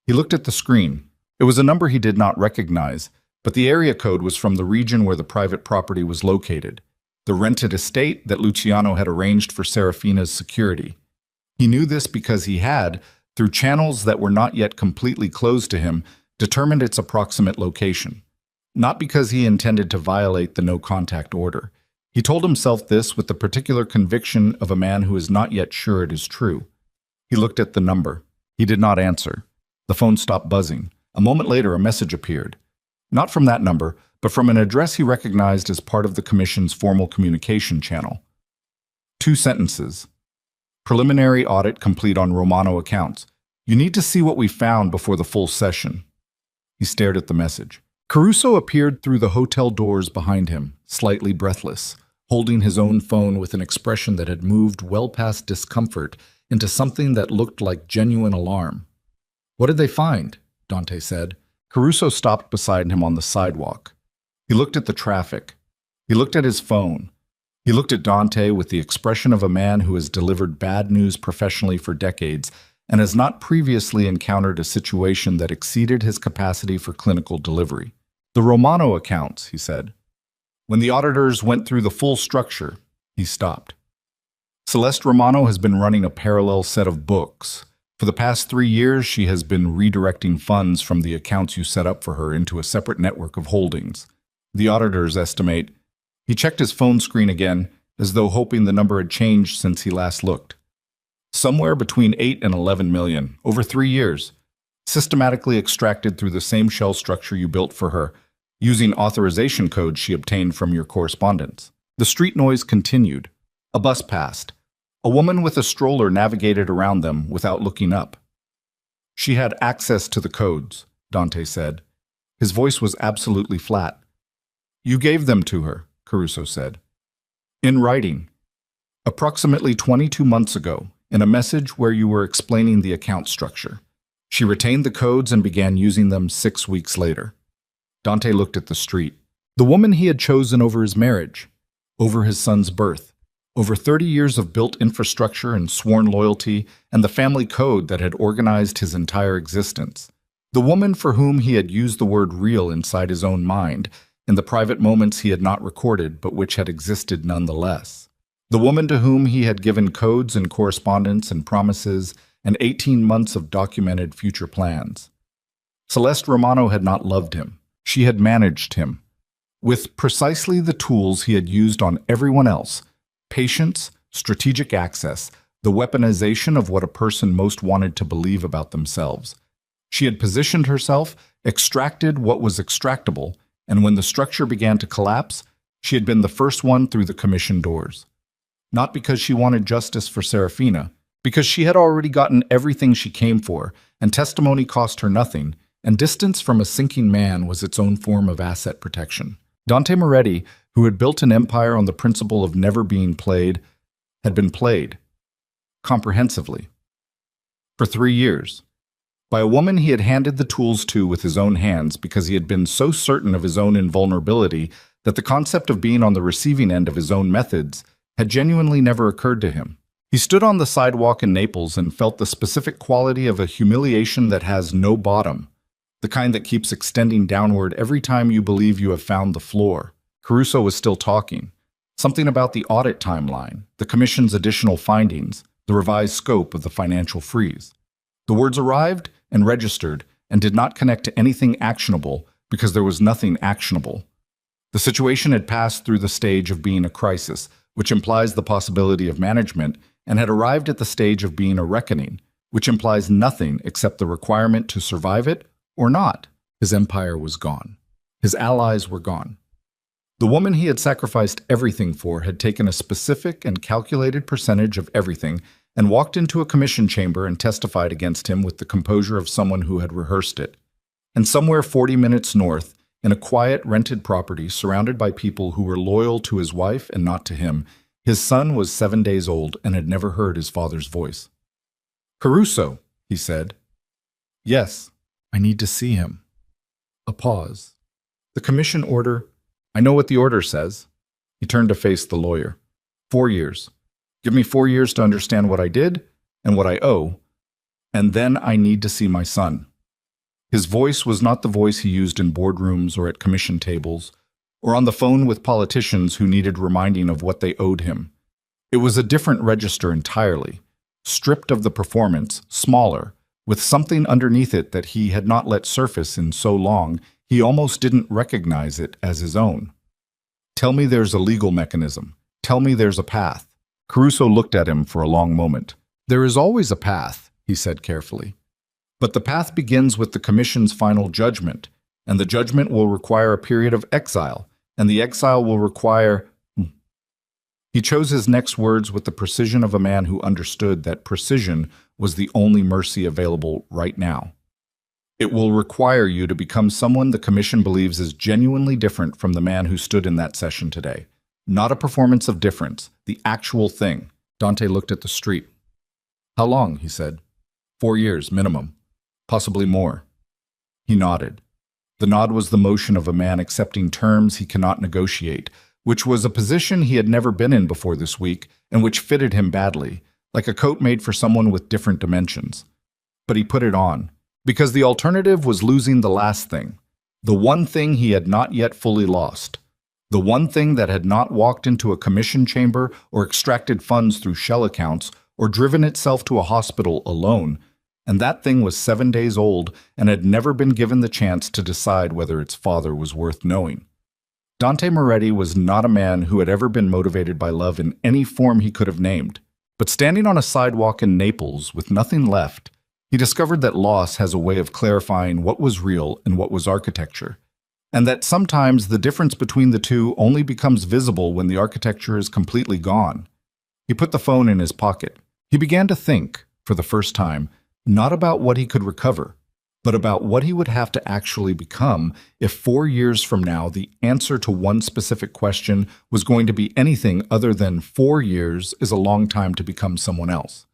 He looked at the screen. It was a number he did not recognize, but the area code was from the region where the private property was located, the rented estate that Luciano had arranged for Serafina's security. He knew this because he had, through channels that were not yet completely closed to him, determined its approximate location. Not because he intended to violate the no-contact order. He told himself this with the particular conviction of a man who is not yet sure it is true. He looked at the number. He did not answer. The phone stopped buzzing. A moment later, a message appeared. Not from that number, but from an address he recognized as part of the Commission's formal communication channel. 2 sentences. Preliminary audit complete on Romano accounts. You need to see what we found before the full session. He stared at the message. Caruso appeared through the hotel doors behind him, slightly breathless, holding his own phone with an expression that had moved well past discomfort into something that looked like genuine alarm. What did they find? Dante said. Caruso stopped beside him on the sidewalk. He looked at the traffic. He looked at his phone. He looked at Dante with the expression of a man who has delivered bad news professionally for decades and has not previously encountered a situation that exceeded his capacity for clinical delivery. The Romano accounts, he said. When the auditors went through the full structure, he stopped. Celeste Romano has been running a parallel set of books. For the past 3 years, she has been redirecting funds from the accounts you set up for her into a separate network of holdings. The auditors estimate. He checked his phone screen again, as though hoping the number had changed since he last looked. Somewhere between 8 and 11 million, over 3 years, systematically extracted through the same shell structure you built for her, using authorization codes she obtained from your correspondence. The street noise continued. A bus passed. A woman with a stroller navigated around them without looking up. She had access to the codes, Dante said. His voice was absolutely flat. You gave them to her, Caruso said. In writing. Approximately 22 months ago, in a message where you were explaining the account structure. She retained the codes and began using them 6 weeks later. Dante looked at the street. The woman he had chosen over his marriage, over his son's birth, over 30 years of built infrastructure and sworn loyalty, and the family code that had organized his entire existence. The woman for whom he had used the word real inside his own mind, in the private moments he had not recorded but which had existed nonetheless. The woman to whom he had given codes and correspondence and promises and 18 months of documented future plans. Celeste Romano had not loved him. She had managed him. With precisely the tools he had used on everyone else, patience, strategic access, the weaponization of what a person most wanted to believe about themselves. She had positioned herself, extracted what was extractable, and when the structure began to collapse, she had been the first one through the commission doors. Not because she wanted justice for Serafina, because she had already gotten everything she came for, and testimony cost her nothing, and distance from a sinking man was its own form of asset protection. Dante Moretti, who had built an empire on the principle of never being played, had been played, comprehensively, for 3 years, by a woman he had handed the tools to with his own hands because he had been so certain of his own invulnerability that the concept of being on the receiving end of his own methods had genuinely never occurred to him. He stood on the sidewalk in Naples and felt the specific quality of a humiliation that has no bottom, the kind that keeps extending downward every time you believe you have found the floor. Caruso was still talking. Something about the audit timeline, the commission's additional findings, the revised scope of the financial freeze. The words arrived and registered and did not connect to anything actionable because there was nothing actionable. The situation had passed through the stage of being a crisis, which implies the possibility of management, and had arrived at the stage of being a reckoning, which implies nothing except the requirement to survive it or not. His empire was gone. His allies were gone. The woman he had sacrificed everything for had taken a specific and calculated percentage of everything and walked into a commission chamber and testified against him with the composure of someone who had rehearsed it. And somewhere 40 minutes north, in a quiet rented property surrounded by people who were loyal to his wife and not to him, his son was 7 days old and had never heard his father's voice. Caruso, he said. Yes, I need to see him. A pause. The commission order. I know what the order says. He turned to face the lawyer. 4 years. Give me 4 years to understand what I did and what I owe, and then I need to see my son. His voice was not the voice he used in boardrooms or at commission tables, or on the phone with politicians who needed reminding of what they owed him. It was a different register entirely, stripped of the performance, smaller, with something underneath it that he had not let surface in so long he almost didn't recognize it as his own. Tell me there's a legal mechanism. Tell me there's a path. Caruso looked at him for a long moment. There is always a path, he said carefully. But the path begins with the commission's final judgment, and the judgment will require a period of exile, and the exile will require... He chose his next words with the precision of a man who understood that precision was the only mercy available right now. It will require you to become someone the commission believes is genuinely different from the man who stood in that session today. Not a performance of difference, the actual thing. Dante looked at the street. How long? He said. 4 years, minimum. Possibly more. He nodded. The nod was the motion of a man accepting terms he cannot negotiate, which was a position he had never been in before this week and which fitted him badly, like a coat made for someone with different dimensions. But he put it on, because the alternative was losing the last thing, the one thing he had not yet fully lost, the one thing that had not walked into a commission chamber or extracted funds through shell accounts or driven itself to a hospital alone, and that thing was 7 days old and had never been given the chance to decide whether its father was worth knowing. Dante Moretti was not a man who had ever been motivated by love in any form he could have named, but standing on a sidewalk in Naples with nothing left, he discovered that loss has a way of clarifying what was real and what was architecture, and that sometimes the difference between the two only becomes visible when the architecture is completely gone. He put the phone in his pocket. He began to think, for the first time, not about what he could recover, but about what he would have to actually become if 4 years from now the answer to one specific question was going to be anything other than 4 years is a long time to become someone else.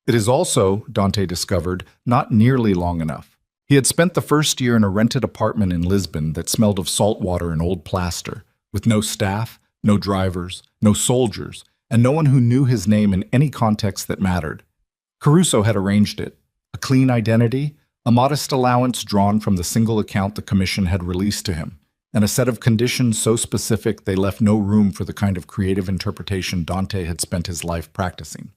It is also, Dante discovered, not nearly long enough. He had spent the first year in a rented apartment in Lisbon that smelled of salt water and old plaster, with no staff, no drivers, no soldiers, and no one who knew his name in any context that mattered. Caruso had arranged it. A clean identity, a modest allowance drawn from the single account the commission had released to him, and a set of conditions so specific they left no room for the kind of creative interpretation Dante had spent his life practicing.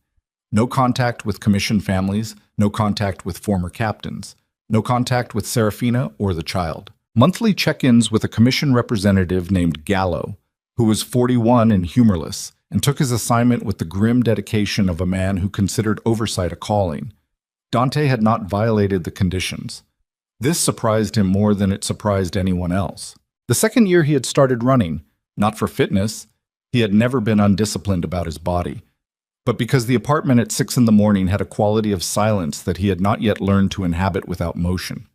No contact with commission families, no contact with former captains, no contact with Serafina or the child. Monthly check-ins with a commission representative named Gallo, who was 41 and humorless, and took his assignment with the grim dedication of a man who considered oversight a calling. Dante had not violated the conditions. This surprised him more than it surprised anyone else. The second year he had started running, not for fitness, he had never been undisciplined about his body, but because the apartment at 6 in the morning had a quality of silence that he had not yet learned to inhabit without motion.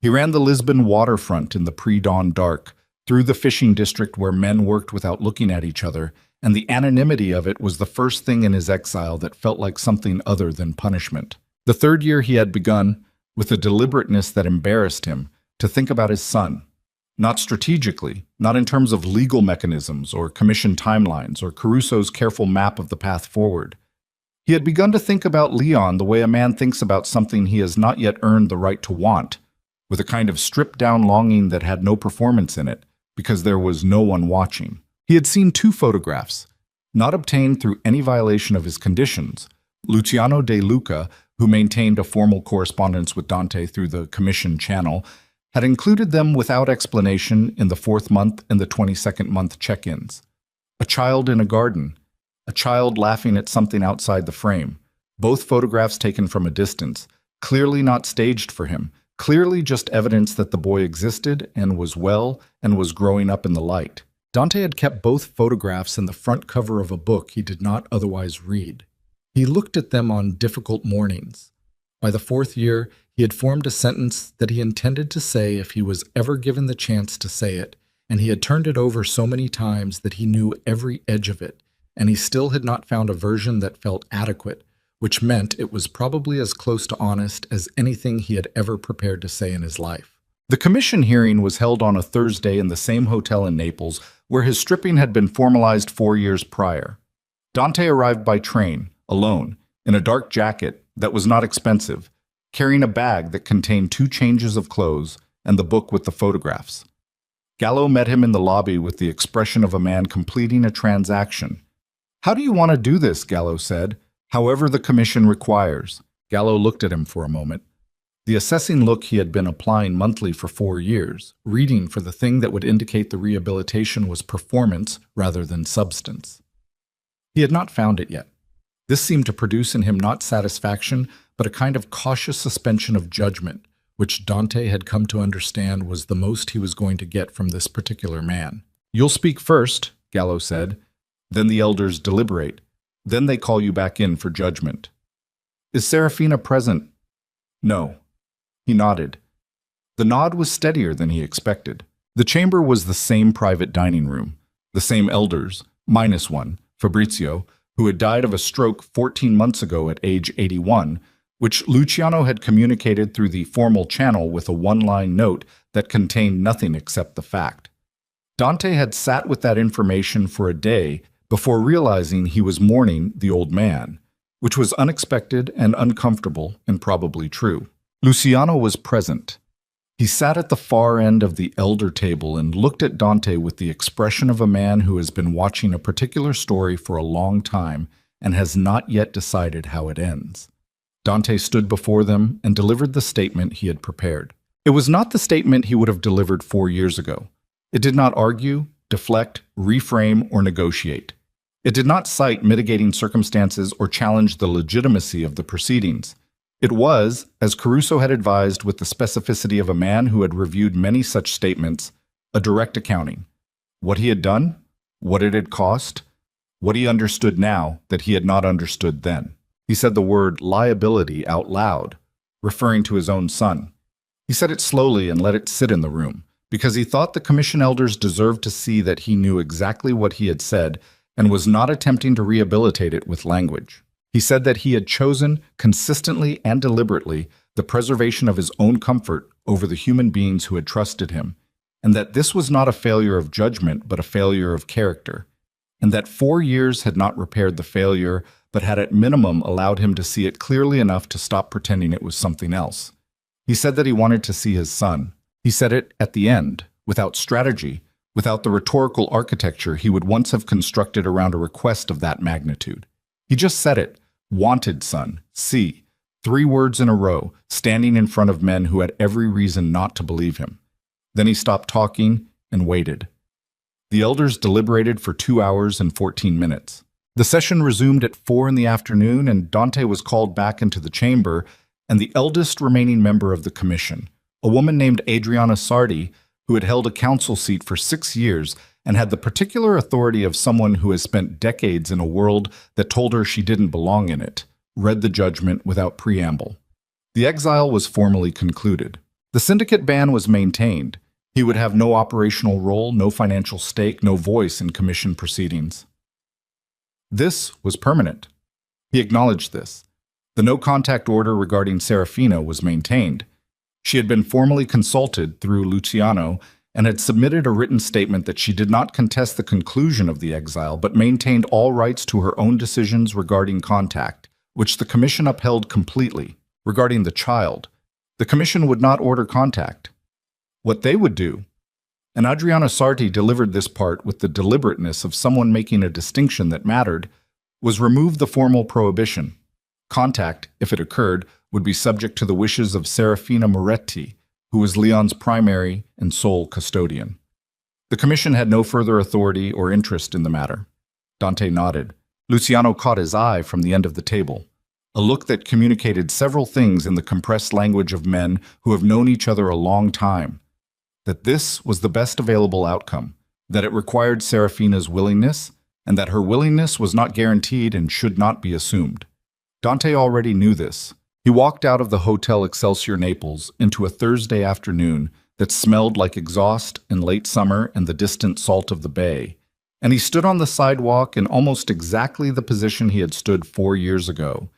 He ran the Lisbon waterfront in the pre-dawn dark, through the fishing district where men worked without looking at each other, and the anonymity of it was the first thing in his exile that felt like something other than punishment. The third year he had begun, with a deliberateness that embarrassed him, to think about his son. Not strategically, not in terms of legal mechanisms or commission timelines or Caruso's careful map of the path forward. He had begun to think about Leon the way a man thinks about something he has not yet earned the right to want, with a kind of stripped-down longing that had no performance in it, because there was no one watching. He had seen 2 photographs, not obtained through any violation of his conditions. Luciano de Luca, who maintained a formal correspondence with Dante through the commission channel, had included them without explanation in the 4th month and the 22nd month check-ins. A child in a garden, a child laughing at something outside the frame, both photographs taken from a distance, clearly not staged for him, clearly just evidence that the boy existed and was well and was growing up in the light. Dante had kept both photographs in the front cover of a book he did not otherwise read. He looked at them on difficult mornings. By the 4th year, he had formed a sentence that he intended to say if he was ever given the chance to say it, and he had turned it over so many times that he knew every edge of it, and he still had not found a version that felt adequate, which meant it was probably as close to honest as anything he had ever prepared to say in his life. The commission hearing was held on a Thursday in the same hotel in Naples where his stripping had been formalized 4 years prior. Dante arrived by train, alone, in a dark jacket that was not expensive, carrying a bag that contained 2 changes of clothes and the book with the photographs. Gallo met him in the lobby with the expression of a man completing a transaction. "How do you want to do this?" Gallo said. "However the commission requires." Gallo looked at him for a moment. The assessing look he had been applying monthly for 4 years, reading for the thing that would indicate the rehabilitation was performance rather than substance. He had not found it yet. This seemed to produce in him not satisfaction, but a kind of cautious suspension of judgment, which Dante had come to understand was the most he was going to get from this particular man. "You'll speak first," Gallo said. "Then the elders deliberate. Then they call you back in for judgment." "Is Serafina present?" "No." He nodded. The nod was steadier than he expected. The chamber was the same private dining room, the same elders, minus one, Fabrizio, who had died of a stroke 14 months ago at age 81, which Luciano had communicated through the formal channel with a one-line note that contained nothing except the fact. Dante had sat with that information for a day before realizing he was mourning the old man, which was unexpected and uncomfortable and probably true. Luciano was present. He sat at the far end of the elder table and looked at Dante with the expression of a man who has been watching a particular story for a long time and has not yet decided how it ends. Dante stood before them and delivered the statement he had prepared. It was not the statement he would have delivered 4 years ago. It did not argue, deflect, reframe, or negotiate. It did not cite mitigating circumstances or challenge the legitimacy of the proceedings. It was, as Caruso had advised with the specificity of a man who had reviewed many such statements, a direct accounting. What he had done, what it had cost, what he understood now that he had not understood then. He said the word liability out loud, referring to his own son. He said it slowly and let it sit in the room, because he thought the commission elders deserved to see that he knew exactly what he had said and was not attempting to rehabilitate it with language. He said that he had chosen, consistently and deliberately, the preservation of his own comfort over the human beings who had trusted him, and that this was not a failure of judgment but a failure of character, and that 4 years had not repaired the failure but had at minimum allowed him to see it clearly enough to stop pretending it was something else. He said that he wanted to see his son. He said it at the end, without strategy, without the rhetorical architecture he would once have constructed around a request of that magnitude. He just said it, wanted son, see, 3 words in a row, standing in front of men who had every reason not to believe him. Then he stopped talking and waited. The elders deliberated for 2 hours and 14 minutes. The session resumed at 4 in the afternoon, and Dante was called back into the chamber, and the eldest remaining member of the commission, a woman named Adriana Sardi, who had held a council seat for 6 years and had the particular authority of someone who has spent decades in a world that told her she didn't belong in it, read the judgment without preamble. The exile was formally concluded. The syndicate ban was maintained. He would have no operational role, no financial stake, no voice in commission proceedings. This was permanent. He acknowledged this. The no-contact order regarding Serafina was maintained. She had been formally consulted through Luciano and had submitted a written statement that she did not contest the conclusion of the exile but maintained all rights to her own decisions regarding contact, which the commission upheld completely. Regarding the child, the commission would not order contact. What they would do, and Adriana Sarti delivered this part with the deliberateness of someone making a distinction that mattered, was remove the formal prohibition. Contact, if it occurred, would be subject to the wishes of Serafina Moretti, who was Leon's primary and sole custodian. The commission had no further authority or interest in the matter. Dante nodded. Luciano caught his eye from the end of the table, a look that communicated several things in the compressed language of men who have known each other a long time. That this was the best available outcome, that it required Serafina's willingness, and that her willingness was not guaranteed and should not be assumed. Dante already knew this. He walked out of the Hotel Excelsior Naples into a Thursday afternoon that smelled like exhaust and late summer and the distant salt of the bay, and he stood on the sidewalk in almost exactly the position he had stood 4 years ago,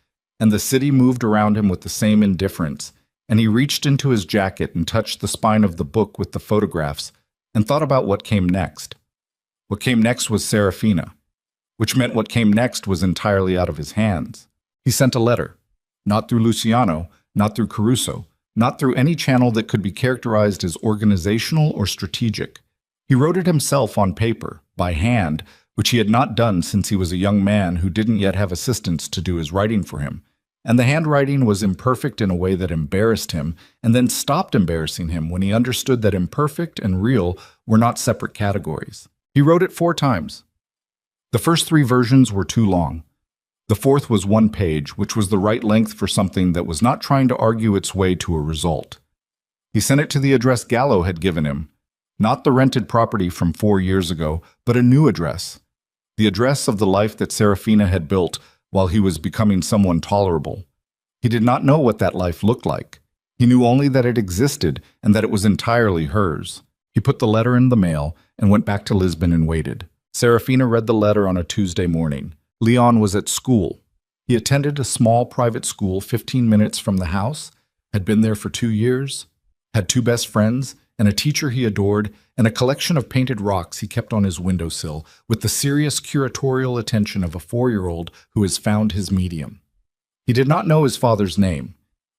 and the city moved around him with the same indifference, and he reached into his jacket and touched the spine of the book with the photographs and thought about what came next. What came next was Serafina, which meant what came next was entirely out of his hands. He sent a letter, not through Luciano, not through Caruso, not through any channel that could be characterized as organizational or strategic. He wrote it himself on paper, by hand, which he had not done since he was a young man who didn't yet have assistants to do his writing for him. And the handwriting was imperfect in a way that embarrassed him, and then stopped embarrassing him when he understood that imperfect and real were not separate categories. He wrote it 4 times. The first 3 versions were too long. The 4th was 1 page, which was the right length for something that was not trying to argue its way to a result. He sent it to the address Gallo had given him, not the rented property from 4 years ago, but a new address, the address of the life that Serafina had built while he was becoming someone tolerable. He did not know what that life looked like. He knew only that it existed and that it was entirely hers. He put the letter in the mail and went back to Lisbon and waited. Serafina read the letter on a Tuesday morning. Leon was at school. He attended a small private school 15 minutes from the house, had been there for 2 years, had 2 best friends, and a teacher he adored, and a collection of painted rocks he kept on his windowsill with the serious curatorial attention of a 4-year-old who has found his medium. He did not know his father's name.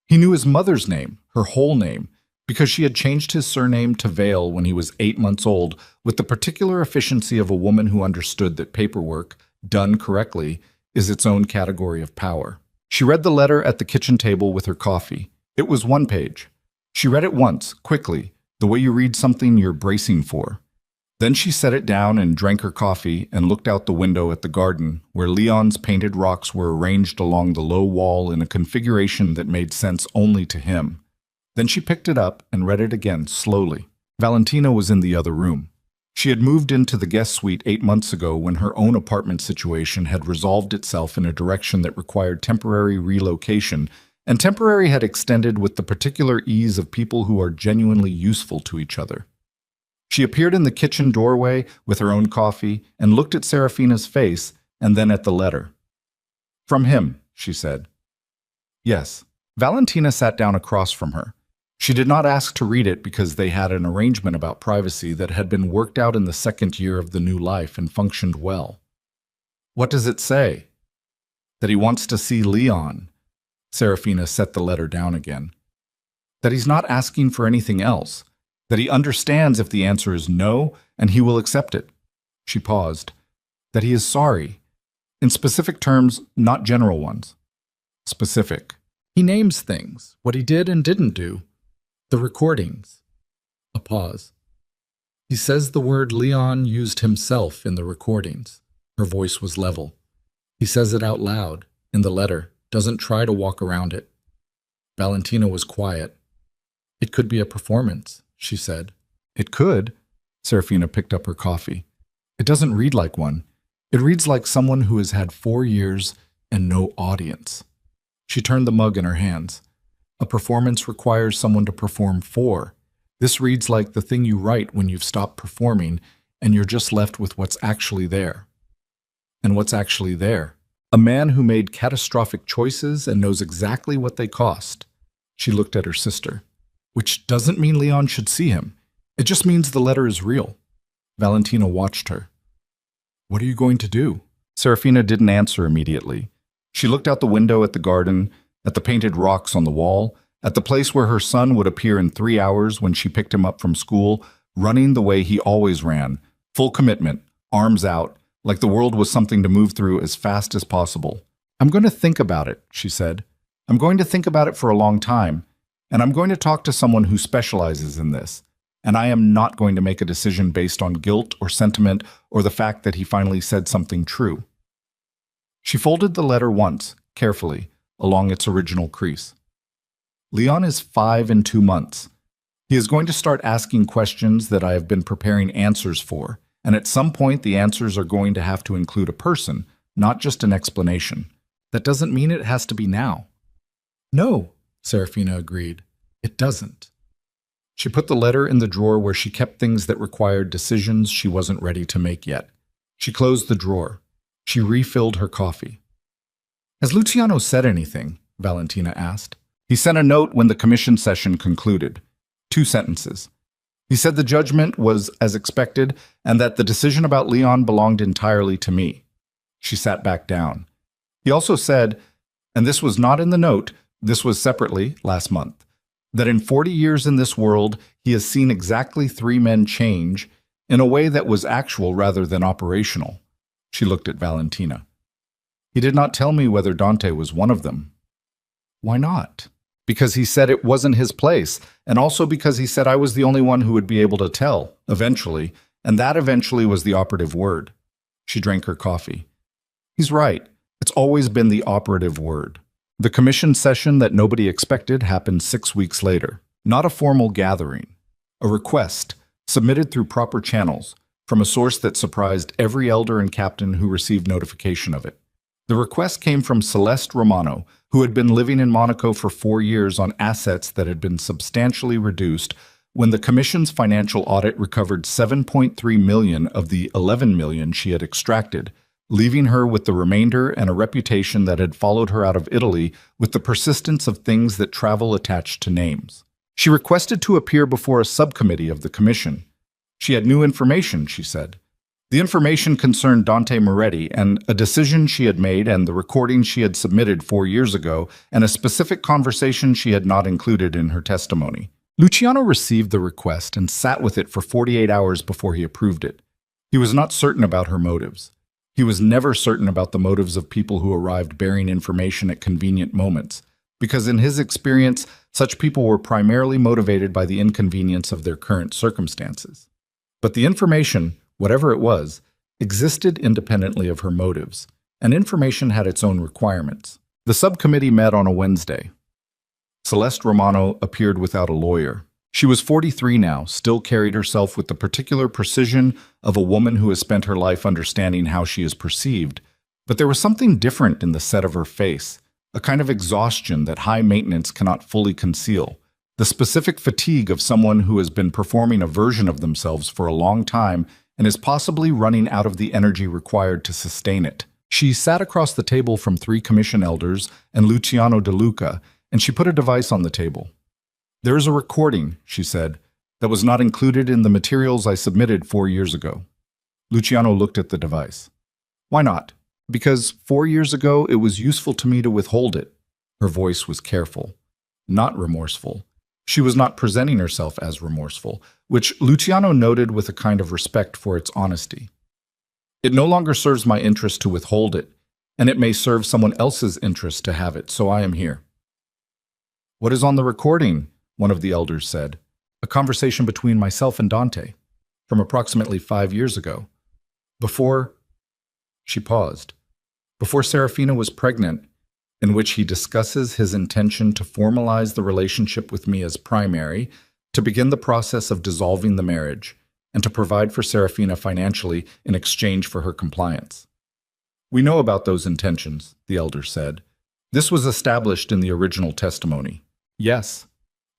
He knew his mother's name, her whole name, because she had changed his surname to Vale when he was 8 months old with the particular efficiency of a woman who understood that paperwork, done correctly, is its own category of power. She read the letter at the kitchen table with her coffee. It was 1 page. She read it once, quickly, the way you read something you're bracing for. Then she set it down and drank her coffee and looked out the window at the garden, where Leon's painted rocks were arranged along the low wall in a configuration that made sense only to him. Then she picked it up and read it again, slowly. Valentina was in the other room. She had moved into the guest suite 8 months ago when her own apartment situation had resolved itself in a direction that required temporary relocation and temporary had extended with the particular ease of people who are genuinely useful to each other. She appeared in the kitchen doorway with her own coffee and looked at Serafina's face and then at the letter. "From him," she said. "Yes." Valentina sat down across from her. She did not ask to read it because they had an arrangement about privacy that had been worked out in the second year of the new life and functioned well. "What does it say?" "That he wants to see Leon." Serafina set the letter down again. "That he's not asking for anything else. That he understands if the answer is no, and he will accept it." She paused. "That he is sorry. In specific terms, not general ones." "Specific." "He names things, what he did and didn't do. The recordings." A pause. "He says the word Leon used himself in the recordings." Her voice was level. "He says it out loud, in the letter, doesn't try to walk around it." Valentina was quiet. "It could be a performance," she said. "It could." Serafina picked up her coffee. "It doesn't read like one. It reads like someone who has had 4 years and no audience." She turned the mug in her hands. "A performance requires someone to perform for. This reads like the thing you write when you've stopped performing and you're just left with what's actually there." "And what's actually there?" "A man who made catastrophic choices and knows exactly what they cost." She looked at her sister. "Which doesn't mean Leon should see him. It just means the letter is real." Valentina watched her. "What are you going to do?" Serafina didn't answer immediately. She looked out the window at the garden, at the painted rocks on the wall, at the place where her son would appear in 3 hours when she picked him up from school, running the way he always ran, full commitment, arms out, like the world was something to move through as fast as possible. "I'm going to think about it," she said. "I'm going to think about it for a long time, and I'm going to talk to someone who specializes in this, and I am not going to make a decision based on guilt or sentiment or the fact that he finally said something true." She folded the letter once, carefully, along its original crease. "Leon is 5 and 2 months. He is going to start asking questions that I have been preparing answers for, and at some point the answers are going to have to include a person, not just an explanation. That doesn't mean it has to be now." "No," Serafina agreed. "It doesn't." She put the letter in the drawer where she kept things that required decisions she wasn't ready to make yet. She closed the drawer. She refilled her coffee. "Has Luciano said anything?" Valentina asked. "He sent a note when the commission session concluded. 2 sentences. He said the judgment was as expected and that the decision about Leon belonged entirely to me." She sat back down. "He also said, and this was not in the note, this was separately, last month, that in 40 years in this world, he has seen exactly 3 men change in a way that was actual rather than operational." She looked at Valentina. "He did not tell me whether Dante was one of them." "Why not?" "Because he said it wasn't his place, and also because he said I was the only one who would be able to tell, eventually, and that eventually was the operative word." She drank her coffee. "He's right. It's always been the operative word." The commission session that nobody expected happened 6 weeks later. Not a formal gathering. A request, submitted through proper channels, from a source that surprised every elder and captain who received notification of it. The request came from Celeste Romano, who had been living in Monaco for 4 years on assets that had been substantially reduced when the Commission's financial audit recovered 7.3 million of the 11 million she had extracted, leaving her with the remainder and a reputation that had followed her out of Italy with the persistence of things that travel attached to names. She requested to appear before a subcommittee of the Commission. She had new information, she said. The information concerned Dante Moretti and a decision she had made and the recording she had submitted 4 years ago and a specific conversation she had not included in her testimony. Luciano received the request and sat with it for 48 hours before he approved it. He was not certain about her motives. He was never certain about the motives of people who arrived bearing information at convenient moments, because in his experience, such people were primarily motivated by the inconvenience of their current circumstances. But the information, whatever it was, existed independently of her motives, and information had its own requirements. The subcommittee met on a Wednesday. Celeste Romano appeared without a lawyer. She was 43 now, still carried herself with the particular precision of a woman who has spent her life understanding how she is perceived, but there was something different in the set of her face, a kind of exhaustion that high maintenance cannot fully conceal, the specific fatigue of someone who has been performing a version of themselves for a long time and is possibly running out of the energy required to sustain it. She sat across the table from 3 commission elders and Luciano De Luca, and she put a device on the table. "There is a recording," she said, "that was not included in the materials I submitted 4 years ago." Luciano looked at the device. "Why not?" "Because 4 years ago it was useful to me to withhold it." Her voice was careful, not remorseful. She was not presenting herself as remorseful, which Luciano noted with a kind of respect for its honesty. "It no longer serves my interest to withhold it, and it may serve someone else's interest to have it, so I am here." "What is on the recording?" one of the elders said. "A conversation between myself and Dante, from approximately 5 years ago. Before—" She paused. "Before Serafina was pregnant, in which he discusses his intention to formalize the relationship with me as primary, to begin the process of dissolving the marriage, and to provide for Serafina financially in exchange for her compliance." "We know about those intentions," the elder said. "This was established in the original testimony." "Yes."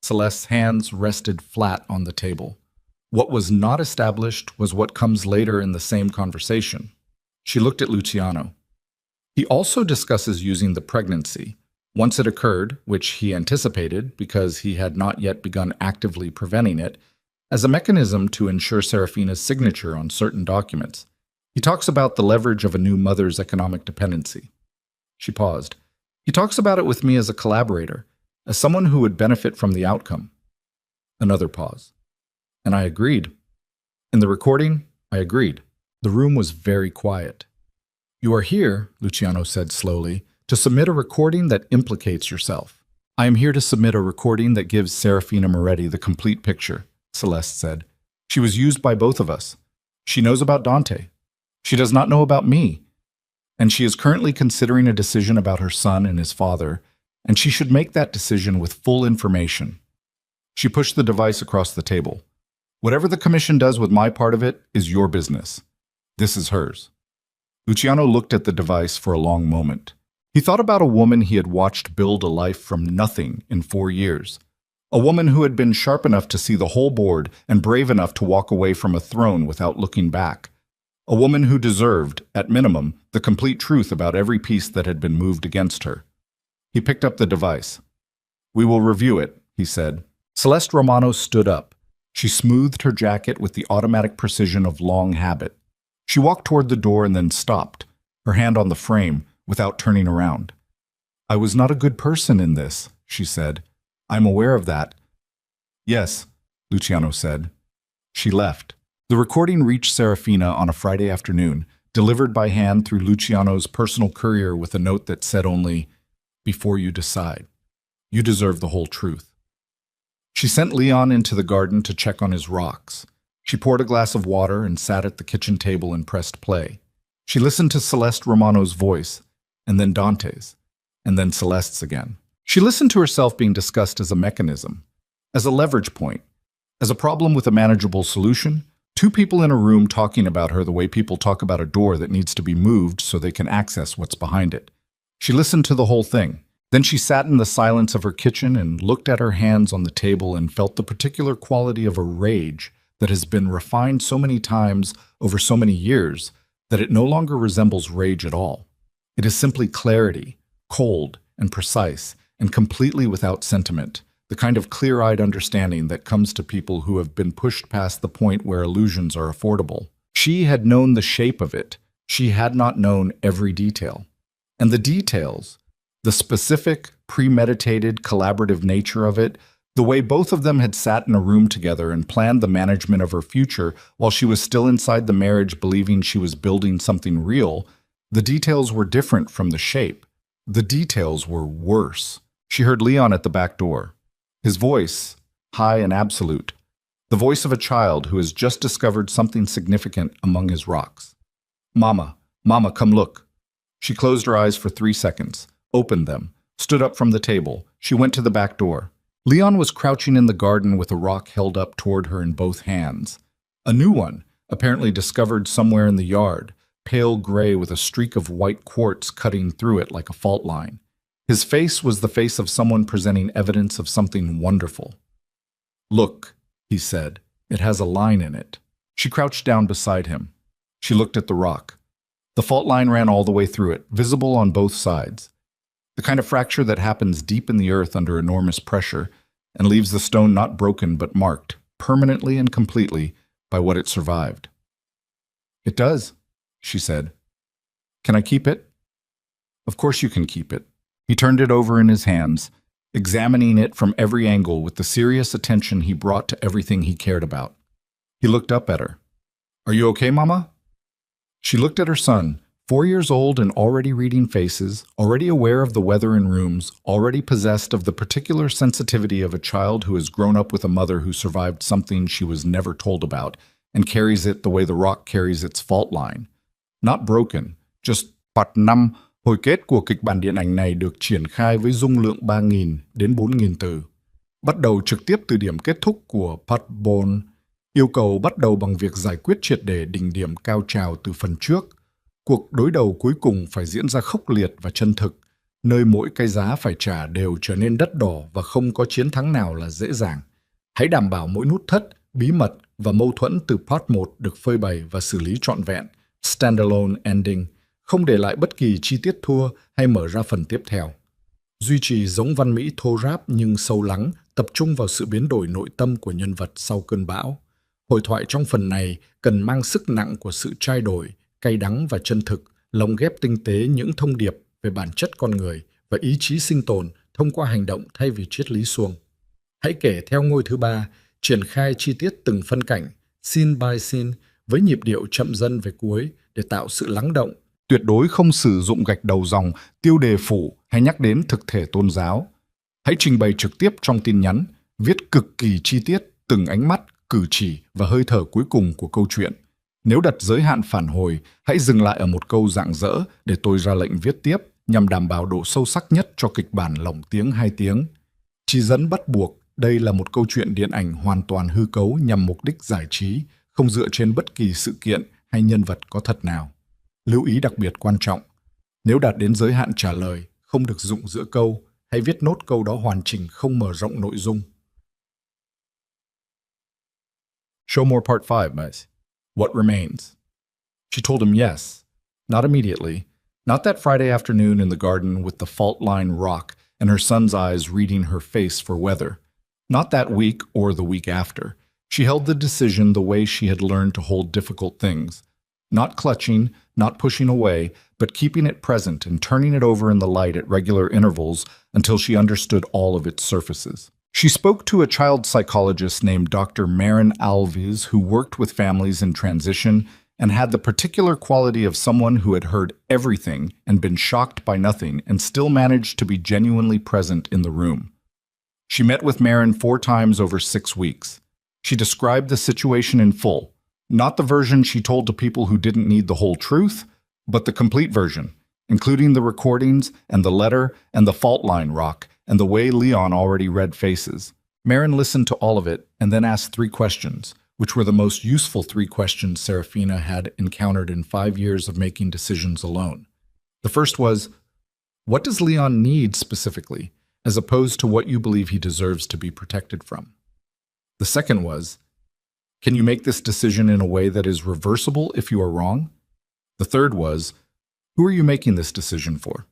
Celeste's hands rested flat on the table. "What was not established was what comes later in the same conversation." She looked at Luciano. "He also discusses using the pregnancy, once it occurred, which he anticipated because he had not yet begun actively preventing it, as a mechanism to ensure Serafina's signature on certain documents. He talks about the leverage of a new mother's economic dependency." She paused. "He talks about it with me as a collaborator, as someone who would benefit from the outcome." Another pause. "And I agreed. In the recording, I agreed." The room was very quiet. "You are here," Luciano said slowly, "to submit a recording that implicates yourself." "I am here to submit a recording that gives Serafina Moretti the complete picture," Celeste said. "She was used by both of us. She knows about Dante. She does not know about me. And she is currently considering a decision about her son and his father, and she should make that decision with full information." She pushed the device across the table. "Whatever the commission does with my part of it is your business. This is hers." Luciano looked at the device for a long moment. He thought about a woman he had watched build a life from nothing in 4 years. A woman who had been sharp enough to see the whole board and brave enough to walk away from a throne without looking back. A woman who deserved, at minimum, the complete truth about every piece that had been moved against her. He picked up the device. "We will review it," he said. Celeste Romano stood up. She smoothed her jacket with the automatic precision of long habit. She walked toward the door and then stopped, her hand on the frame, without turning around. "I was not a good person in this," she said. "I'm aware of that." "Yes," Luciano said. She left. The recording reached Serafina on a Friday afternoon, delivered by hand through Luciano's personal courier with a note that said only, "Before you decide, you deserve the whole truth." She sent Leon into the garden to check on his rocks. She poured a glass of water and sat at the kitchen table and pressed play. She listened to Celeste Romano's voice, and then Dante's, and then Celeste's again. She listened to herself being discussed as a mechanism, as a leverage point, as a problem with a manageable solution, 2 people in a room talking about her the way people talk about a door that needs to be moved so they can access what's behind it. She listened to the whole thing. Then she sat in the silence of her kitchen and looked at her hands on the table and felt the particular quality of a rage that has been refined so many times over so many years that it no longer resembles rage at all. It is simply clarity, cold and precise, and completely without sentiment, the kind of clear-eyed understanding that comes to people who have been pushed past the point where illusions are affordable. She had known the shape of it. She had not known every detail. And the details, the specific, premeditated, collaborative nature of it, the way both of them had sat in a room together and planned the management of her future while she was still inside the marriage believing she was building something real, the details were different from the shape. The details were worse. She heard Leon at the back door. His voice, high and absolute, the voice of a child who has just discovered something significant among his rocks. "Mama, Mama, come look." She closed her eyes for 3 seconds, opened them, stood up from the table. She went to the back door. Leon was crouching in the garden with a rock held up toward her in both hands. A new one, apparently discovered somewhere in the yard, pale gray with a streak of white quartz cutting through it like a fault line. His face was the face of someone presenting evidence of something wonderful. "Look," he said, "it has a line in it." She crouched down beside him. She looked at the rock. The fault line ran all the way through it, visible on both sides. The kind of fracture that happens deep in the earth under enormous pressure and leaves the stone not broken but marked, permanently and completely, by what it survived. "It does," she said. "Can I keep it?" "Of course you can keep it." He turned it over in his hands, examining it from every angle with the serious attention he brought to everything he cared about. He looked up at her. "Are you okay, Mama?" She looked at her son, 4 years old and already reading faces, already aware of the weather in rooms, already possessed of the particular sensitivity of a child who has grown up with a mother who survived something she was never told about and carries it the way the rock carries its fault line. Not broken, just part 5. Hồi kết của kịch bản điện ảnh này được triển khai với dung lượng 3.000 đến 4.000 từ. Bắt đầu trực tiếp từ điểm kết thúc của Part 4, yêu cầu bắt đầu bằng việc giải quyết triệt để đỉnh điểm cao trào từ phần trước. Cuộc đối đầu cuối cùng phải diễn ra khốc liệt và chân thực, nơi mỗi cái giá phải trả đều trở nên đắt đỏ và không có chiến thắng nào là dễ dàng. Hãy đảm bảo mỗi nút thắt, bí mật và mâu thuẫn từ Part 1 được phơi bày và xử lý trọn vẹn, standalone ending, không để lại bất kỳ chi tiết thua hay mở ra phần tiếp theo. Duy trì giống văn mỹ thô ráp nhưng sâu lắng, tập trung vào sự biến đổi nội tâm của nhân vật sau cơn bão. Hội thoại trong phần này cần mang sức nặng của sự trao đổi, cay đắng và chân thực, lồng ghép tinh tế những thông điệp về bản chất con người và ý chí sinh tồn thông qua hành động thay vì triết lý suông. Hãy kể theo ngôi thứ 3, triển khai chi tiết từng phân cảnh, scene by scene, với nhịp điệu chậm dần về cuối để tạo sự lắng động. Tuyệt đối không sử dụng gạch đầu dòng, tiêu đề phủ hay nhắc đến thực thể tôn giáo. Hãy trình bày trực tiếp trong tin nhắn, viết cực kỳ chi tiết từng ánh mắt, cử chỉ và hơi thở cuối cùng của câu chuyện. Nếu đặt giới hạn phản hồi, hãy dừng lại ở một câu rạng rỡ để tôi ra lệnh viết tiếp nhằm đảm bảo độ sâu sắc nhất cho kịch bản lồng tiếng 2 tiếng. Chỉ dẫn bắt buộc, đây là một câu chuyện điện ảnh hoàn toàn hư cấu nhằm mục đích giải trí, không dựa trên bất kỳ sự kiện hay nhân vật có thật nào. Lưu ý đặc biệt quan trọng, nếu đạt đến giới hạn trả lời, không được dụng giữa câu, hãy viết nốt câu đó hoàn chỉnh không mở rộng nội dung. Show more part 5, miss. What remains? She told him yes. Not immediately. Not that Friday afternoon in the garden with the fault line rock and her son's eyes reading her face for weather. Not that week or the week after. She held the decision the way she had learned to hold difficult things. Not clutching, not pushing away, but keeping it present and turning it over in the light at regular intervals until she understood all of its surfaces. She spoke to a child psychologist named Dr. Maren Alves, who worked with families in transition and had the particular quality of someone who had heard everything and been shocked by nothing and still managed to be genuinely present in the room. She met with Maren 4 times over 6 weeks. She described the situation in full, not the version she told to people who didn't need the whole truth, but the complete version, including the recordings and the letter and the fault line rock and the way Leon already read faces. Maren listened to all of it and then asked 3 questions, which were the most useful 3 questions Serafina had encountered in 5 years of making decisions alone. The first was, what does Leon need specifically, as opposed to what you believe he deserves to be protected from? The second was, can you make this decision in a way that is reversible if you are wrong? The third was, who are you making this decision for?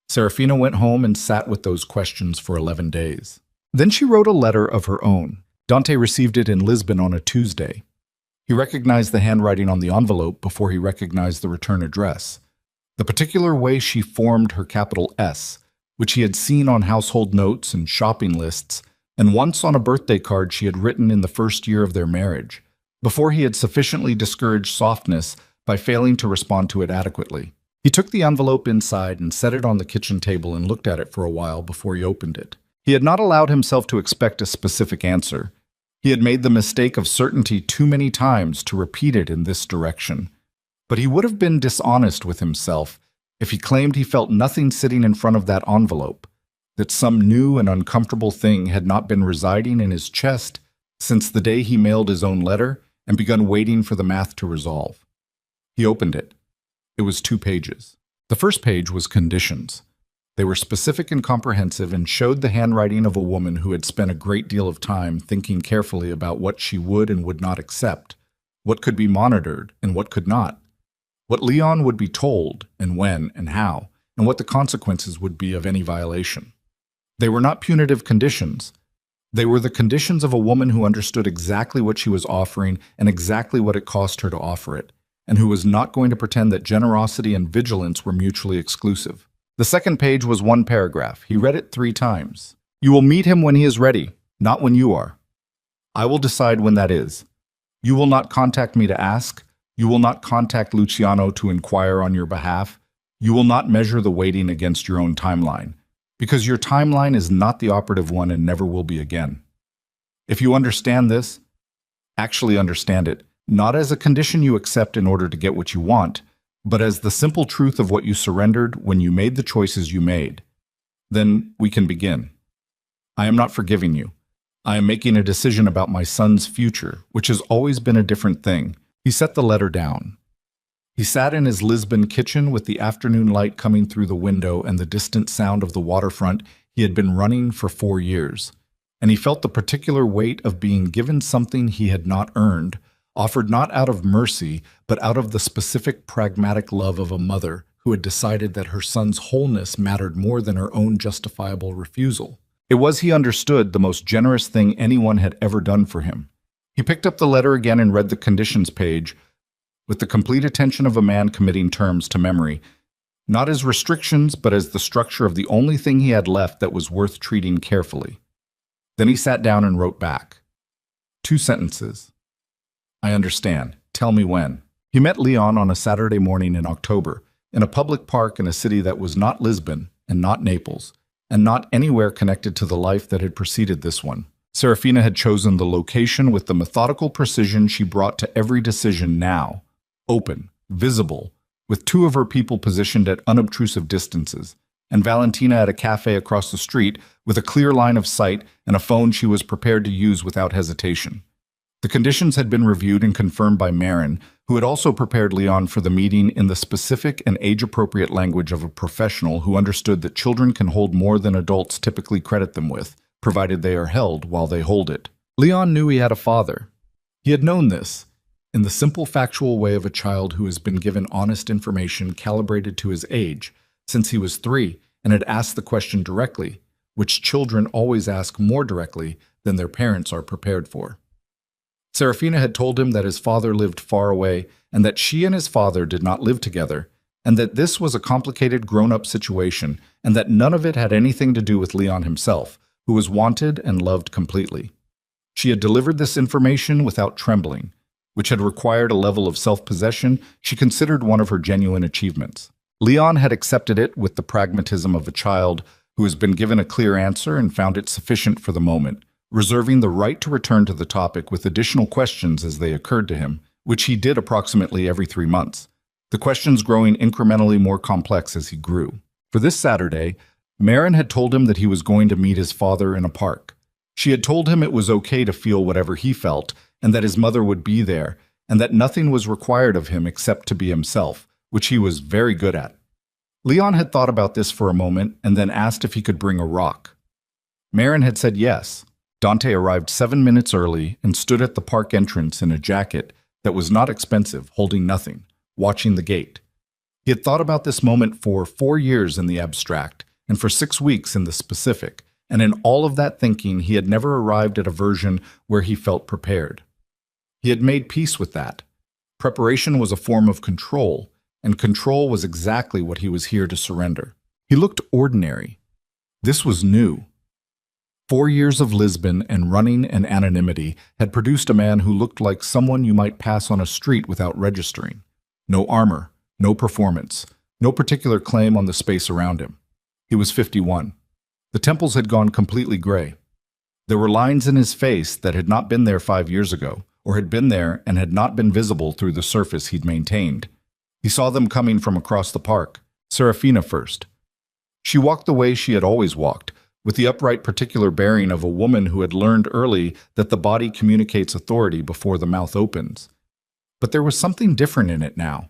Serafina went home and sat with those questions for 11 days. Then she wrote a letter of her own. Dante received it in Lisbon on a Tuesday. He recognized the handwriting on the envelope before he recognized the return address. The particular way she formed her capital S, which he had seen on household notes and shopping lists, and once on a birthday card she had written in the first year of their marriage, before he had sufficiently discouraged softness by failing to respond to it adequately. He took the envelope inside and set it on the kitchen table and looked at it for a while before he opened it. He had not allowed himself to expect a specific answer. He had made the mistake of certainty too many times to repeat it in this direction. But he would have been dishonest with himself if he claimed he felt nothing sitting in front of that envelope, that some new and uncomfortable thing had not been residing in his chest since the day he mailed his own letter and begun waiting for the math to resolve. He opened it. It was 2 pages. The first page was conditions. They were specific and comprehensive and showed the handwriting of a woman who had spent a great deal of time thinking carefully about what she would and would not accept, what could be monitored and what could not, what Leon would be told and when and how, and what the consequences would be of any violation. They were not punitive conditions. They were the conditions of a woman who understood exactly what she was offering and exactly what it cost her to offer it, and who was not going to pretend that generosity and vigilance were mutually exclusive. The second page was one paragraph. He read it 3 times. You will meet him when he is ready, not when you are. I will decide when that is. You will not contact me to ask. You will not contact Luciano to inquire on your behalf. You will not measure the waiting against your own timeline, because your timeline is not the operative one and never will be again. If you understand this, actually understand it, not as a condition you accept in order to get what you want, but as the simple truth of what you surrendered when you made the choices you made, then we can begin. I am not forgiving you. I am making a decision about my son's future, which has always been a different thing. He set the letter down. He sat in his Lisbon kitchen with the afternoon light coming through the window and the distant sound of the waterfront. He had been running for 4 years, and he felt the particular weight of being given something he had not earned, offered not out of mercy, but out of the specific pragmatic love of a mother who had decided that her son's wholeness mattered more than her own justifiable refusal. It was, he understood, the most generous thing anyone had ever done for him. He picked up the letter again and read the conditions page with the complete attention of a man committing terms to memory, not as restrictions, but as the structure of the only thing he had left that was worth treating carefully. Then he sat down and wrote back. 2 sentences. I understand. Tell me when. He met Leon on a Saturday morning in October, in a public park in a city that was not Lisbon and not Naples, and not anywhere connected to the life that had preceded this one. Serafina had chosen the location with the methodical precision she brought to every decision now, open, visible, with 2 of her people positioned at unobtrusive distances, and Valentina at a cafe across the street with a clear line of sight and a phone she was prepared to use without hesitation. The conditions had been reviewed and confirmed by Marin, who had also prepared Leon for the meeting in the specific and age-appropriate language of a professional who understood that children can hold more than adults typically credit them with, provided they are held while they hold it. Leon knew he had a father. He had known this, in the simple factual way of a child who has been given honest information calibrated to his age, since he was 3 and had asked the question directly, which children always ask more directly than their parents are prepared for. Serafina had told him that his father lived far away and that she and his father did not live together, and that this was a complicated grown-up situation and that none of it had anything to do with Leon himself, who was wanted and loved completely. She had delivered this information without trembling, which had required a level of self-possession she considered one of her genuine achievements. Leon had accepted it with the pragmatism of a child who has been given a clear answer and found it sufficient for the moment, reserving the right to return to the topic with additional questions as they occurred to him, which he did approximately every 3 months, the questions growing incrementally more complex as he grew. For this Saturday, Marin had told him that he was going to meet his father in a park. She had told him it was okay to feel whatever he felt, and that his mother would be there, and that nothing was required of him except to be himself, which he was very good at. Leon had thought about this for a moment and then asked if he could bring a rock. Marin had said yes. Dante arrived 7 minutes early and stood at the park entrance in a jacket that was not expensive, holding nothing, watching the gate. He had thought about this moment for 4 years in the abstract and for 6 weeks in the specific, and in all of that thinking he had never arrived at a version where he felt prepared. He had made peace with that. Preparation was a form of control, and control was exactly what he was here to surrender. He looked ordinary. This was new. 4 years of Lisbon and running and anonymity had produced a man who looked like someone you might pass on a street without registering. No armor, no performance, no particular claim on the space around him. He was 51. The temples had gone completely gray. There were lines in his face that had not been there 5 years ago, or had been there and had not been visible through the surface he'd maintained. He saw them coming from across the park. Serafina first. She walked the way she had always walked, with the upright particular bearing of a woman who had learned early that the body communicates authority before the mouth opens. But there was something different in it now.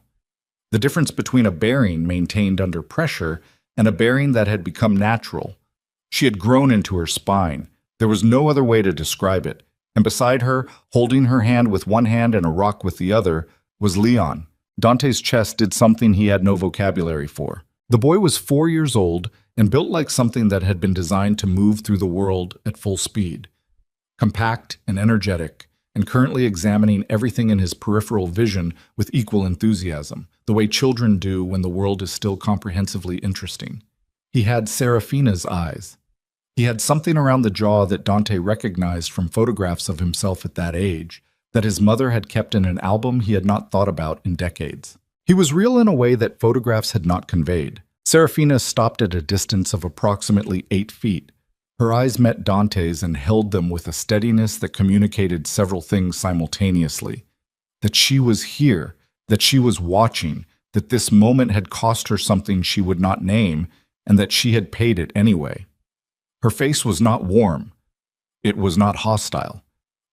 The difference between a bearing maintained under pressure and a bearing that had become natural. She had grown into her spine. There was no other way to describe it. And beside her, holding her hand with one hand and a rock with the other, was Leon. Dante's chest did something he had no vocabulary for. The boy was 4 years old and built like something that had been designed to move through the world at full speed. Compact and energetic, and currently examining everything in his peripheral vision with equal enthusiasm, the way children do when the world is still comprehensively interesting. He had Serafina's eyes. He had something around the jaw that Dante recognized from photographs of himself at that age, that his mother had kept in an album he had not thought about in decades. He was real in a way that photographs had not conveyed. Serafina stopped at a distance of approximately 8 feet. Her eyes met Dante's and held them with a steadiness that communicated several things simultaneously. That she was here, that she was watching, that this moment had cost her something she would not name, and that she had paid it anyway. Her face was not warm. It was not hostile.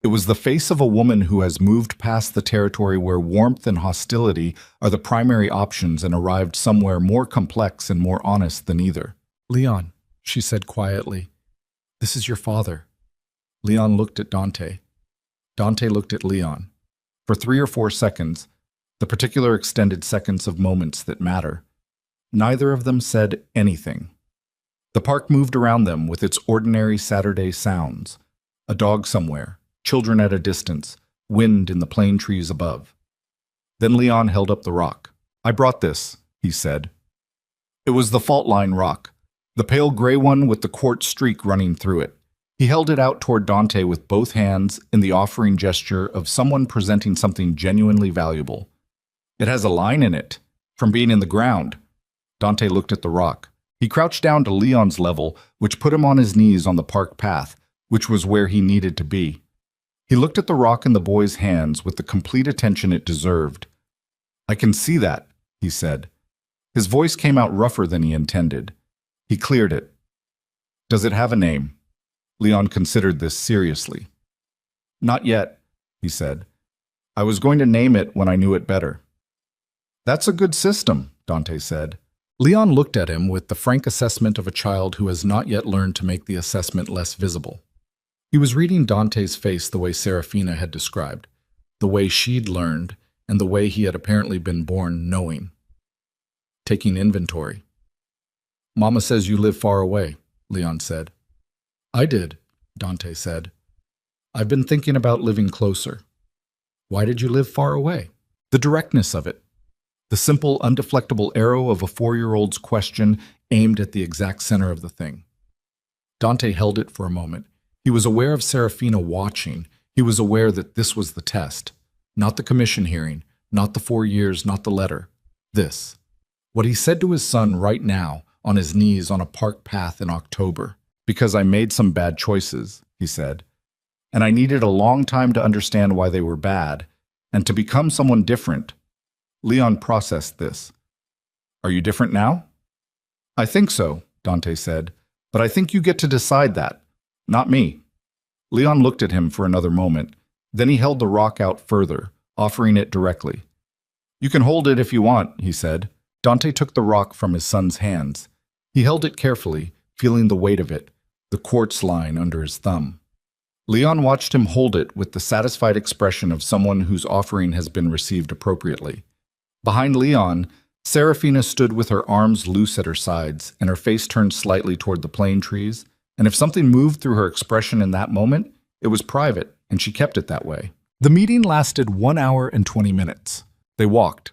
It was the face of a woman who has moved past the territory where warmth and hostility are the primary options and arrived somewhere more complex and more honest than either. "Leon," she said quietly, "this is your father." Leon looked at Dante. Dante looked at Leon. For 3 or 4 seconds, the particular extended seconds of moments that matter, neither of them said anything. The park moved around them with its ordinary Saturday sounds. A dog somewhere, children at a distance, wind in the plane trees above. Then Leon held up the rock. "I brought this," he said. It was the fault line rock, the pale gray one with the quartz streak running through it. He held it out toward Dante with both hands in the offering gesture of someone presenting something genuinely valuable. "It has a line in it, from being in the ground." Dante looked at the rock. He crouched down to Leon's level, which put him on his knees on the park path, which was where he needed to be. He looked at the rock in the boy's hands with the complete attention it deserved. "I can see that," he said. His voice came out rougher than he intended. He cleared it. "Does it have a name?" Leon considered this seriously. "Not yet," he said. "I was going to name it when I knew it better." "That's a good system," Dante said. Leon looked at him with the frank assessment of a child who has not yet learned to make the assessment less visible. He was reading Dante's face the way Serafina had described, the way she'd learned, and the way he had apparently been born knowing. Taking inventory. "Mama says you live far away," Leon said. "I did," Dante said. "I've been thinking about living closer." "Why did you live far away?" The directness of it. The simple, undeflectable arrow of a 4-year-old's question aimed at the exact center of the thing. Dante held it for a moment. He was aware of Serafina watching. He was aware that this was the test. Not the commission hearing, not the 4 years, not the letter. This. What he said to his son right now, on his knees on a park path in October. "Because I made some bad choices," he said. "And I needed a long time to understand why they were bad, and to become someone different." Leon processed this. "Are you different now?" "I think so," Dante said, "but I think you get to decide that, not me." Leon looked at him for another moment. Then he held the rock out further, offering it directly. "You can hold it if you want," he said. Dante took the rock from his son's hands. He held it carefully, feeling the weight of it, the quartz line under his thumb. Leon watched him hold it with the satisfied expression of someone whose offering has been received appropriately. Behind Leon, Serafina stood with her arms loose at her sides and her face turned slightly toward the plane trees, and if something moved through her expression in that moment, it was private, and she kept it that way. The meeting lasted 1 hour and 20 minutes. They walked.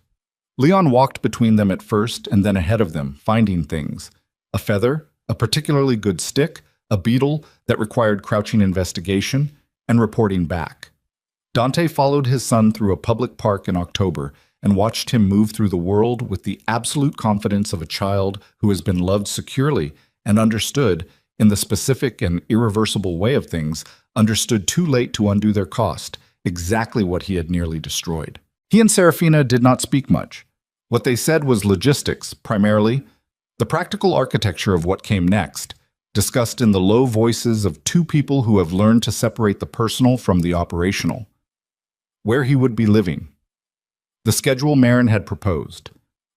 Leon walked between them at first and then ahead of them, finding things. A feather, a particularly good stick, a beetle that required crouching investigation, and reporting back. Dante followed his son through a public park in October and watched him move through the world with the absolute confidence of a child who has been loved securely and understood, in the specific and irreversible way of things, understood too late to undo their cost, exactly what he had nearly destroyed. He and Serafina did not speak much. What they said was logistics, primarily, the practical architecture of what came next, discussed in the low voices of two people who have learned to separate the personal from the operational. Where he would be living. The schedule Marin had proposed.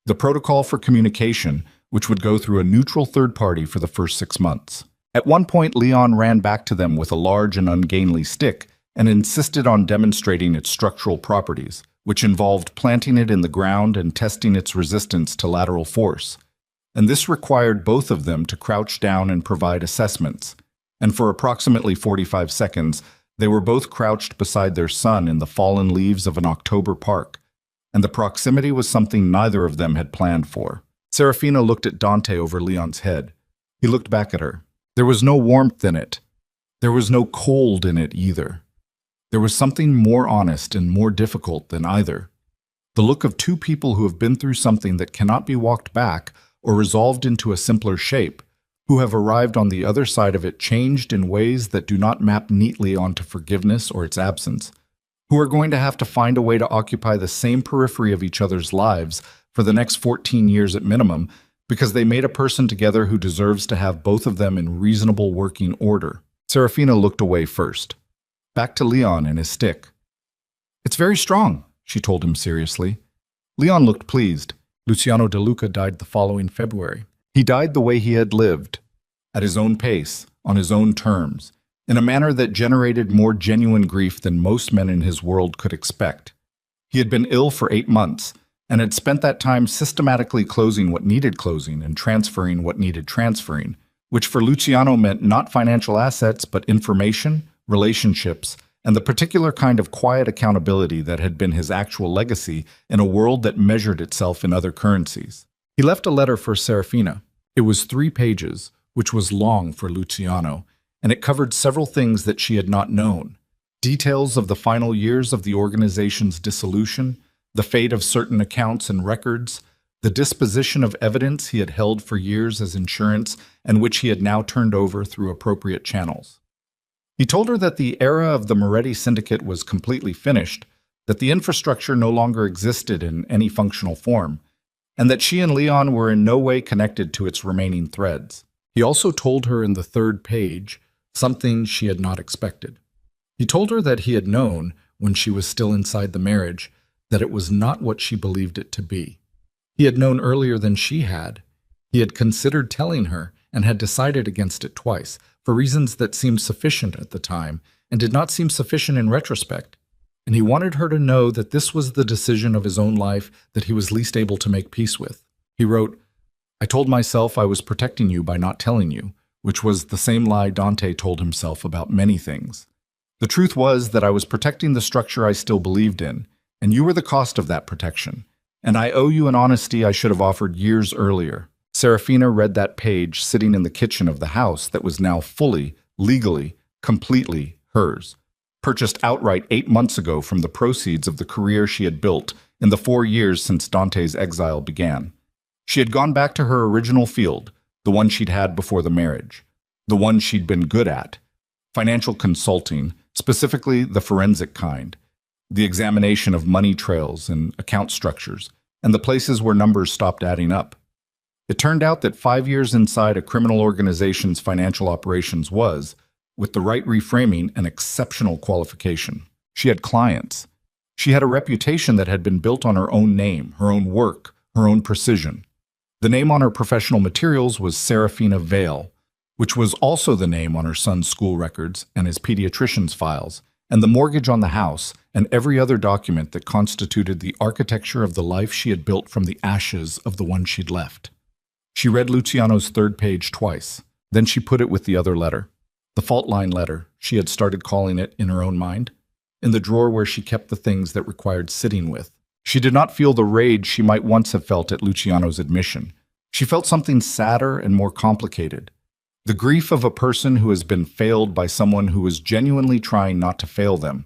The protocol for communication, which would go through a neutral third party for the first 6 months. At one point, Leon ran back to them with a large and ungainly stick and insisted on demonstrating its structural properties, which involved planting it in the ground and testing its resistance to lateral force. And this required both of them to crouch down and provide assessments. And for approximately 45 seconds, they were both crouched beside their son in the fallen leaves of an October park, and the proximity was something neither of them had planned for. Serafina looked at Dante over Leon's head. He looked back at her. There was no warmth in it. There was no cold in it either. There was something more honest and more difficult than either. The look of two people who have been through something that cannot be walked back or resolved into a simpler shape, who have arrived on the other side of it changed in ways that do not map neatly onto forgiveness or its absence, who are going to have to find a way to occupy the same periphery of each other's lives for the next 14 years at minimum, because they made a person together who deserves to have both of them in reasonable working order. Serafina looked away first, back to Leon and his stick. "It's very strong," she told him seriously. Leon looked pleased. Luciano De Luca died the following February. He died the way he had lived, at his own pace, on his own terms, in a manner that generated more genuine grief than most men in his world could expect. He had been ill for 8 months, and had spent that time systematically closing what needed closing and transferring what needed transferring, which for Luciano meant not financial assets but information, relationships, and the particular kind of quiet accountability that had been his actual legacy in a world that measured itself in other currencies. He left a letter for Serafina. It was 3 pages, which was long for Luciano, and it covered several things that she had not known. Details of the final years of the organization's dissolution, the fate of certain accounts and records, the disposition of evidence he had held for years as insurance and which he had now turned over through appropriate channels. He told her that the era of the Moretti Syndicate was completely finished, that the infrastructure no longer existed in any functional form, and that she and Leon were in no way connected to its remaining threads. He also told her in the 3rd page something she had not expected. He told her that he had known, when she was still inside the marriage, that it was not what she believed it to be. He had known earlier than she had. He had considered telling her and had decided against it twice, for reasons that seemed sufficient at the time and did not seem sufficient in retrospect. And he wanted her to know that this was the decision of his own life that he was least able to make peace with. He wrote, "I told myself I was protecting you by not telling you," which was the same lie Dante told himself about many things. The truth was that I was protecting the structure I still believed in, and you were the cost of that protection, and I owe you an honesty I should have offered years earlier. Serafina read that page sitting in the kitchen of the house that was now fully, legally, completely hers, purchased outright 8 months ago from the proceeds of the career she had built in the 4 years since Dante's exile began. She had gone back to her original field, the one she'd had before the marriage, the one she'd been good at, financial consulting, specifically the forensic kind, the examination of money trails and account structures, and the places where numbers stopped adding up. It turned out that 5 years inside a criminal organization's financial operations was, with the right reframing, an exceptional qualification. She had clients. She had a reputation that had been built on her own name, her own work, her own precision. The name on her professional materials was Serafina Vale, which was also the name on her son's school records and his pediatrician's files, and the mortgage on the house, and every other document that constituted the architecture of the life she had built from the ashes of the one she'd left. She read Luciano's 3rd page twice. Then she put it with the other letter, the fault line letter, she had started calling it in her own mind, in the drawer where she kept the things that required sitting with. She did not feel the rage she might once have felt at Luciano's admission. She felt something sadder and more complicated. The grief of a person who has been failed by someone who is genuinely trying not to fail them,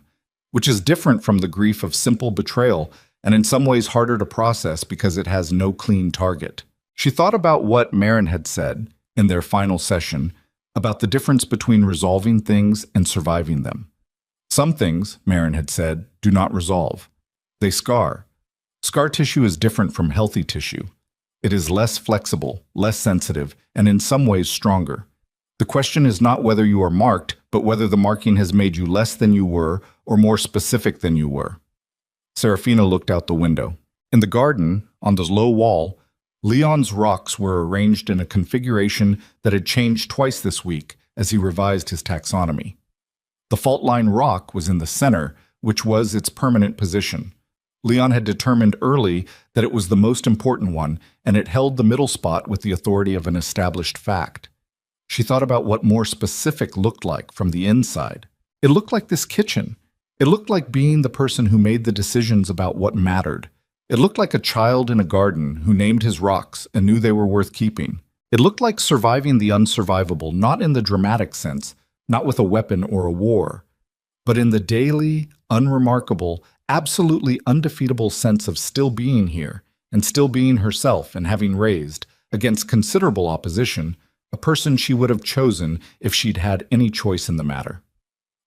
which is different from the grief of simple betrayal and in some ways harder to process because it has no clean target. She thought about what Marin had said, in their final session, about the difference between resolving things and surviving them. Some things, Marin had said, do not resolve. They scar. Scar tissue is different from healthy tissue. It is less flexible, less sensitive, and in some ways stronger. The question is not whether you are marked, but whether the marking has made you less than you were or more specific than you were. Serafina looked out the window. In the garden, on the low wall, Leon's rocks were arranged in a configuration that had changed twice this week as he revised his taxonomy. The fault line rock was in the center, which was its permanent position. Leon had determined early that it was the most important one, and it held the middle spot with the authority of an established fact. She thought about what more specific looked like from the inside. It looked like this kitchen. It looked like being the person who made the decisions about what mattered. It looked like a child in a garden who named his rocks and knew they were worth keeping. It looked like surviving the unsurvivable, not in the dramatic sense, not with a weapon or a war, but in the daily, unremarkable, absolutely undefeatable sense of still being here and still being herself and having raised, against considerable opposition, a person she would have chosen if she'd had any choice in the matter.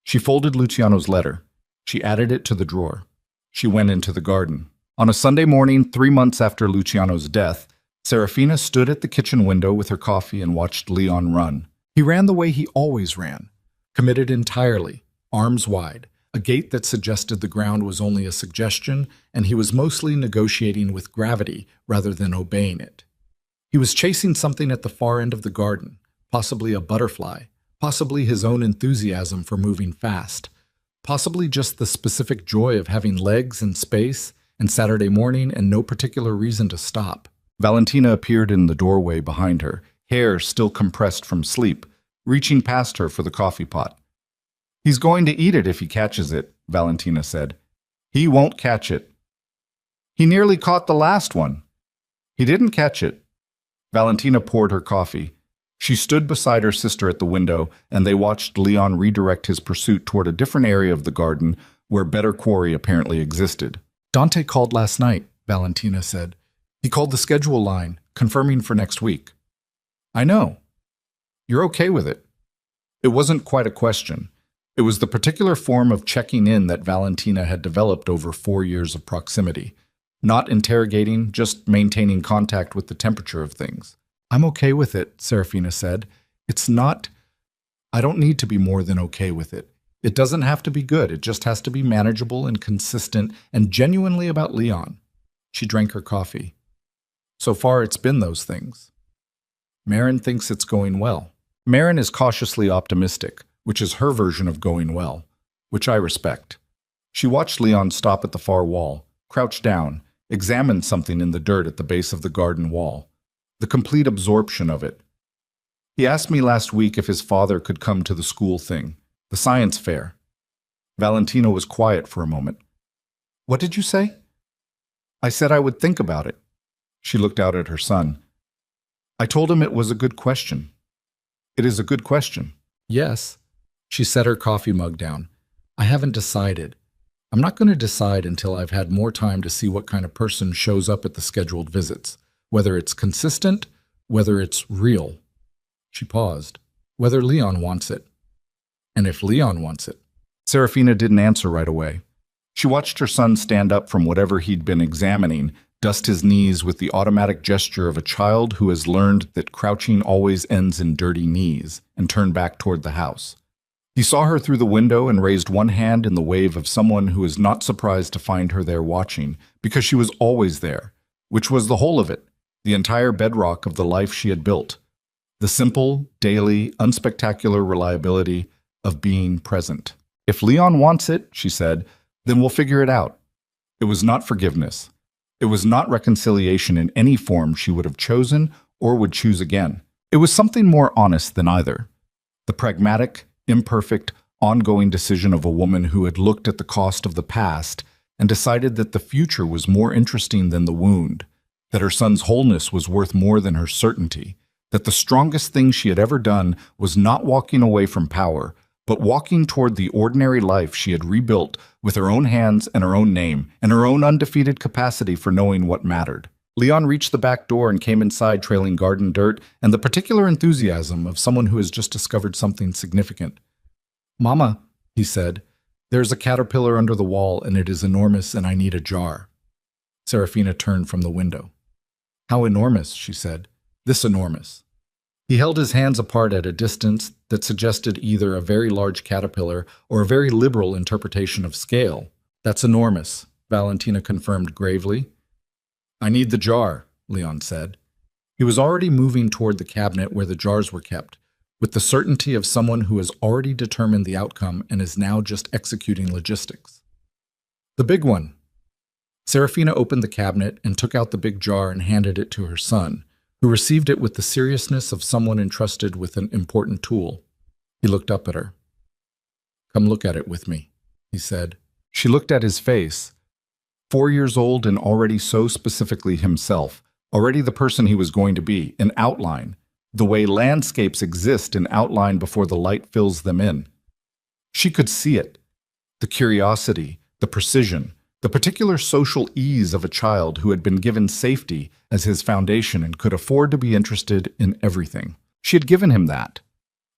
She folded Luciano's letter. She added it to the drawer. She went into the garden. On a Sunday morning, 3 months after Luciano's death, Serafina stood at the kitchen window with her coffee and watched Leon run. He ran the way he always ran, committed entirely, arms wide, a gait that suggested the ground was only a suggestion, and he was mostly negotiating with gravity rather than obeying it. He was chasing something at the far end of the garden, possibly a butterfly, possibly his own enthusiasm for moving fast, possibly just the specific joy of having legs and space and Saturday morning and no particular reason to stop. Valentina appeared in the doorway behind her, hair still compressed from sleep, reaching past her for the coffee pot. "He's going to eat it if he catches it," Valentina said. "He won't catch it." "He nearly caught the last one." "He didn't catch it." Valentina poured her coffee. She stood beside her sister at the window, and they watched Leon redirect his pursuit toward a different area of the garden where better quarry apparently existed. "Dante called last night," Valentina said. "He called the schedule line, confirming for next week." "I know. You're okay with it?" It wasn't quite a question. It was the particular form of checking in that Valentina had developed over 4 years of proximity. Not interrogating, just maintaining contact with the temperature of things. "I'm okay with it," Serafina said. I don't need to be more than okay with it. It doesn't have to be good. It just has to be manageable and consistent and genuinely about Leon." She drank her coffee. "So far, it's been those things." Marin thinks it's going well. Marin is cautiously optimistic, which is her version of going well, which I respect. She watched Leon stop at the far wall, crouch down, examine something in the dirt at the base of the garden wall. The complete absorption of it. "He asked me last week if his father could come to the school thing, the science fair." Valentina was quiet for a moment. "What did you say?" "I said I would think about it." She looked out at her son. "I told him it was a good question." "It is a good question." "Yes." She set her coffee mug down. "I haven't decided. I'm not going to decide until I've had more time to see what kind of person shows up at the scheduled visits, whether it's consistent, whether it's real." She paused. "Whether Leon wants it." "And if Leon wants it." Serafina didn't answer right away. She watched her son stand up from whatever he'd been examining, dust his knees with the automatic gesture of a child who has learned that crouching always ends in dirty knees, and turn back toward the house. He saw her through the window and raised one hand in the wave of someone who is not surprised to find her there watching, because she was always there, which was the whole of it, the entire bedrock of the life she had built. The simple, daily, unspectacular reliability of being present. "If Leon wants it," she said, "then we'll figure it out." It was not forgiveness. It was not reconciliation in any form she would have chosen or would choose again. It was something more honest than either. The pragmatic, imperfect, ongoing decision of a woman who had looked at the cost of the past and decided that the future was more interesting than the wound, that her son's wholeness was worth more than her certainty, that the strongest thing she had ever done was not walking away from power, but walking toward the ordinary life she had rebuilt with her own hands and her own name, and her own undefeated capacity for knowing what mattered. Leon reached the back door and came inside trailing garden dirt and the particular enthusiasm of someone who has just discovered something significant. "Mama," he said, "there's a caterpillar under the wall and it is enormous and I need a jar." Serafina turned from the window. "How enormous?" she said. "This enormous." He held his hands apart at a distance that suggested either a very large caterpillar or a very liberal interpretation of scale. "That's enormous," Valentina confirmed gravely. "I need the jar," Leon said. He was already moving toward the cabinet where the jars were kept, with the certainty of someone who has already determined the outcome and is now just executing logistics. The big one. Serafina opened the cabinet and took out the big jar and handed it to her son, who received it with the seriousness of someone entrusted with an important tool. He looked up at her. "Come look at it with me," he said. She looked at his face. 4 years old and already so specifically himself, already the person he was going to be, in outline, the way landscapes exist in outline before the light fills them in. She could see it, the curiosity, the precision, the particular social ease of a child who had been given safety as his foundation and could afford to be interested in everything. She had given him that.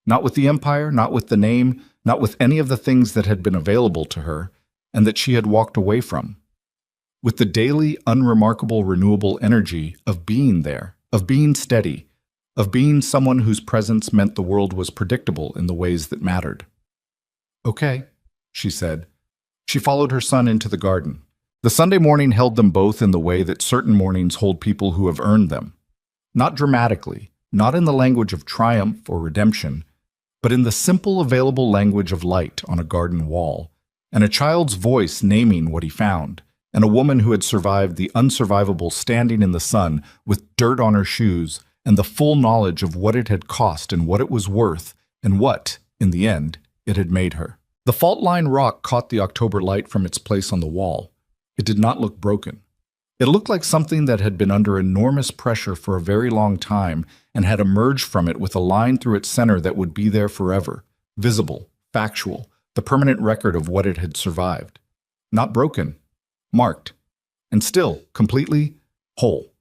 Not with the empire, not with the name, not with any of the things that had been available to her, and that she had walked away from. With the daily, unremarkable, renewable energy of being there, of being steady, of being someone whose presence meant the world was predictable in the ways that mattered. "Okay," she said. She followed her son into the garden. The Sunday morning held them both in the way that certain mornings hold people who have earned them. Not dramatically, not in the language of triumph or redemption, but in the simple available language of light on a garden wall, and a child's voice naming what he found, and a woman who had survived the unsurvivable standing in the sun with dirt on her shoes and the full knowledge of what it had cost and what it was worth and what, in the end, it had made her. The fault-line rock caught the October light from its place on the wall. It did not look broken. It looked like something that had been under enormous pressure for a very long time and had emerged from it with a line through its center that would be there forever, visible, factual, the permanent record of what it had survived. Not broken, marked, and still completely whole.